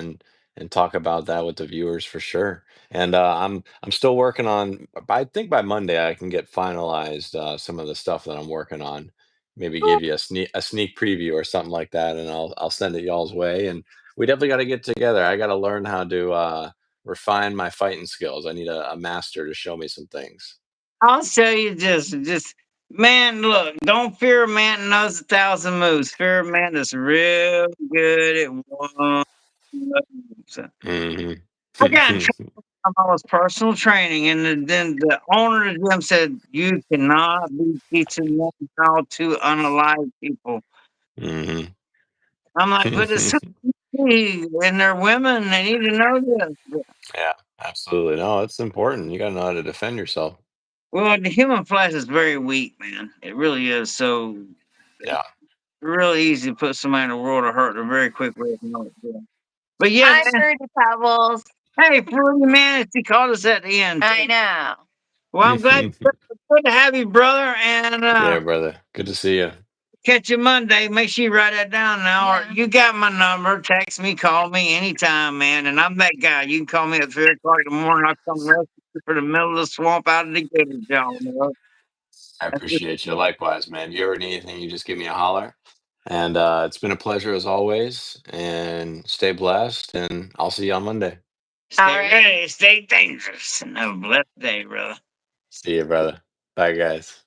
and talk about that with the viewers for sure. And I'm still working on. I think by Monday I can get finalized some of the stuff that I'm working on. Maybe give you a sneak preview or something like that, and I'll send it y'all's way. And we definitely got to get together. I got to learn how to refine my fighting skills. I need a master to show me some things. I'll tell you just man, look, don't fear a man that knows a thousand moves. Fear a man that's real good at one move. So, Hmm. I got in trouble with all this personal training, and then the owner of the gym said, "You cannot be teaching them how to unalive people." Hmm. I'm like, "But it's so easy, and they're women. They need to know this." Yeah, absolutely. No, it's important. You gotta know how to defend yourself. Well, the human flesh is very weak, man. It really is. So Yeah. really easy to put somebody in a world of hurt in a very quick way. If you know what I'm saying. But yeah, Hi, man. Fruity Pebbles. Hey, Fruity Man, he called us at the end. I know. Well, I'm glad good to have you, brother, and Yeah, brother. Good to see you. catch you Monday. Make sure you write that down now. Yeah. Or you got my number. Text me, call me anytime, man. And I'm that guy. You can call me at 3 o'clock in the morning. I'll come rescue you for the middle of the swamp out of the gator jaw. I That's just appreciate you. Likewise, man. If you ever need anything, you just give me a holler. And it's been a pleasure as always. And stay blessed. And I'll see you on Monday. stay right. ready, stay dangerous, and have a blessed day, brother. See you, brother. Bye, guys.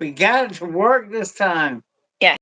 We got it to work this time. Yeah.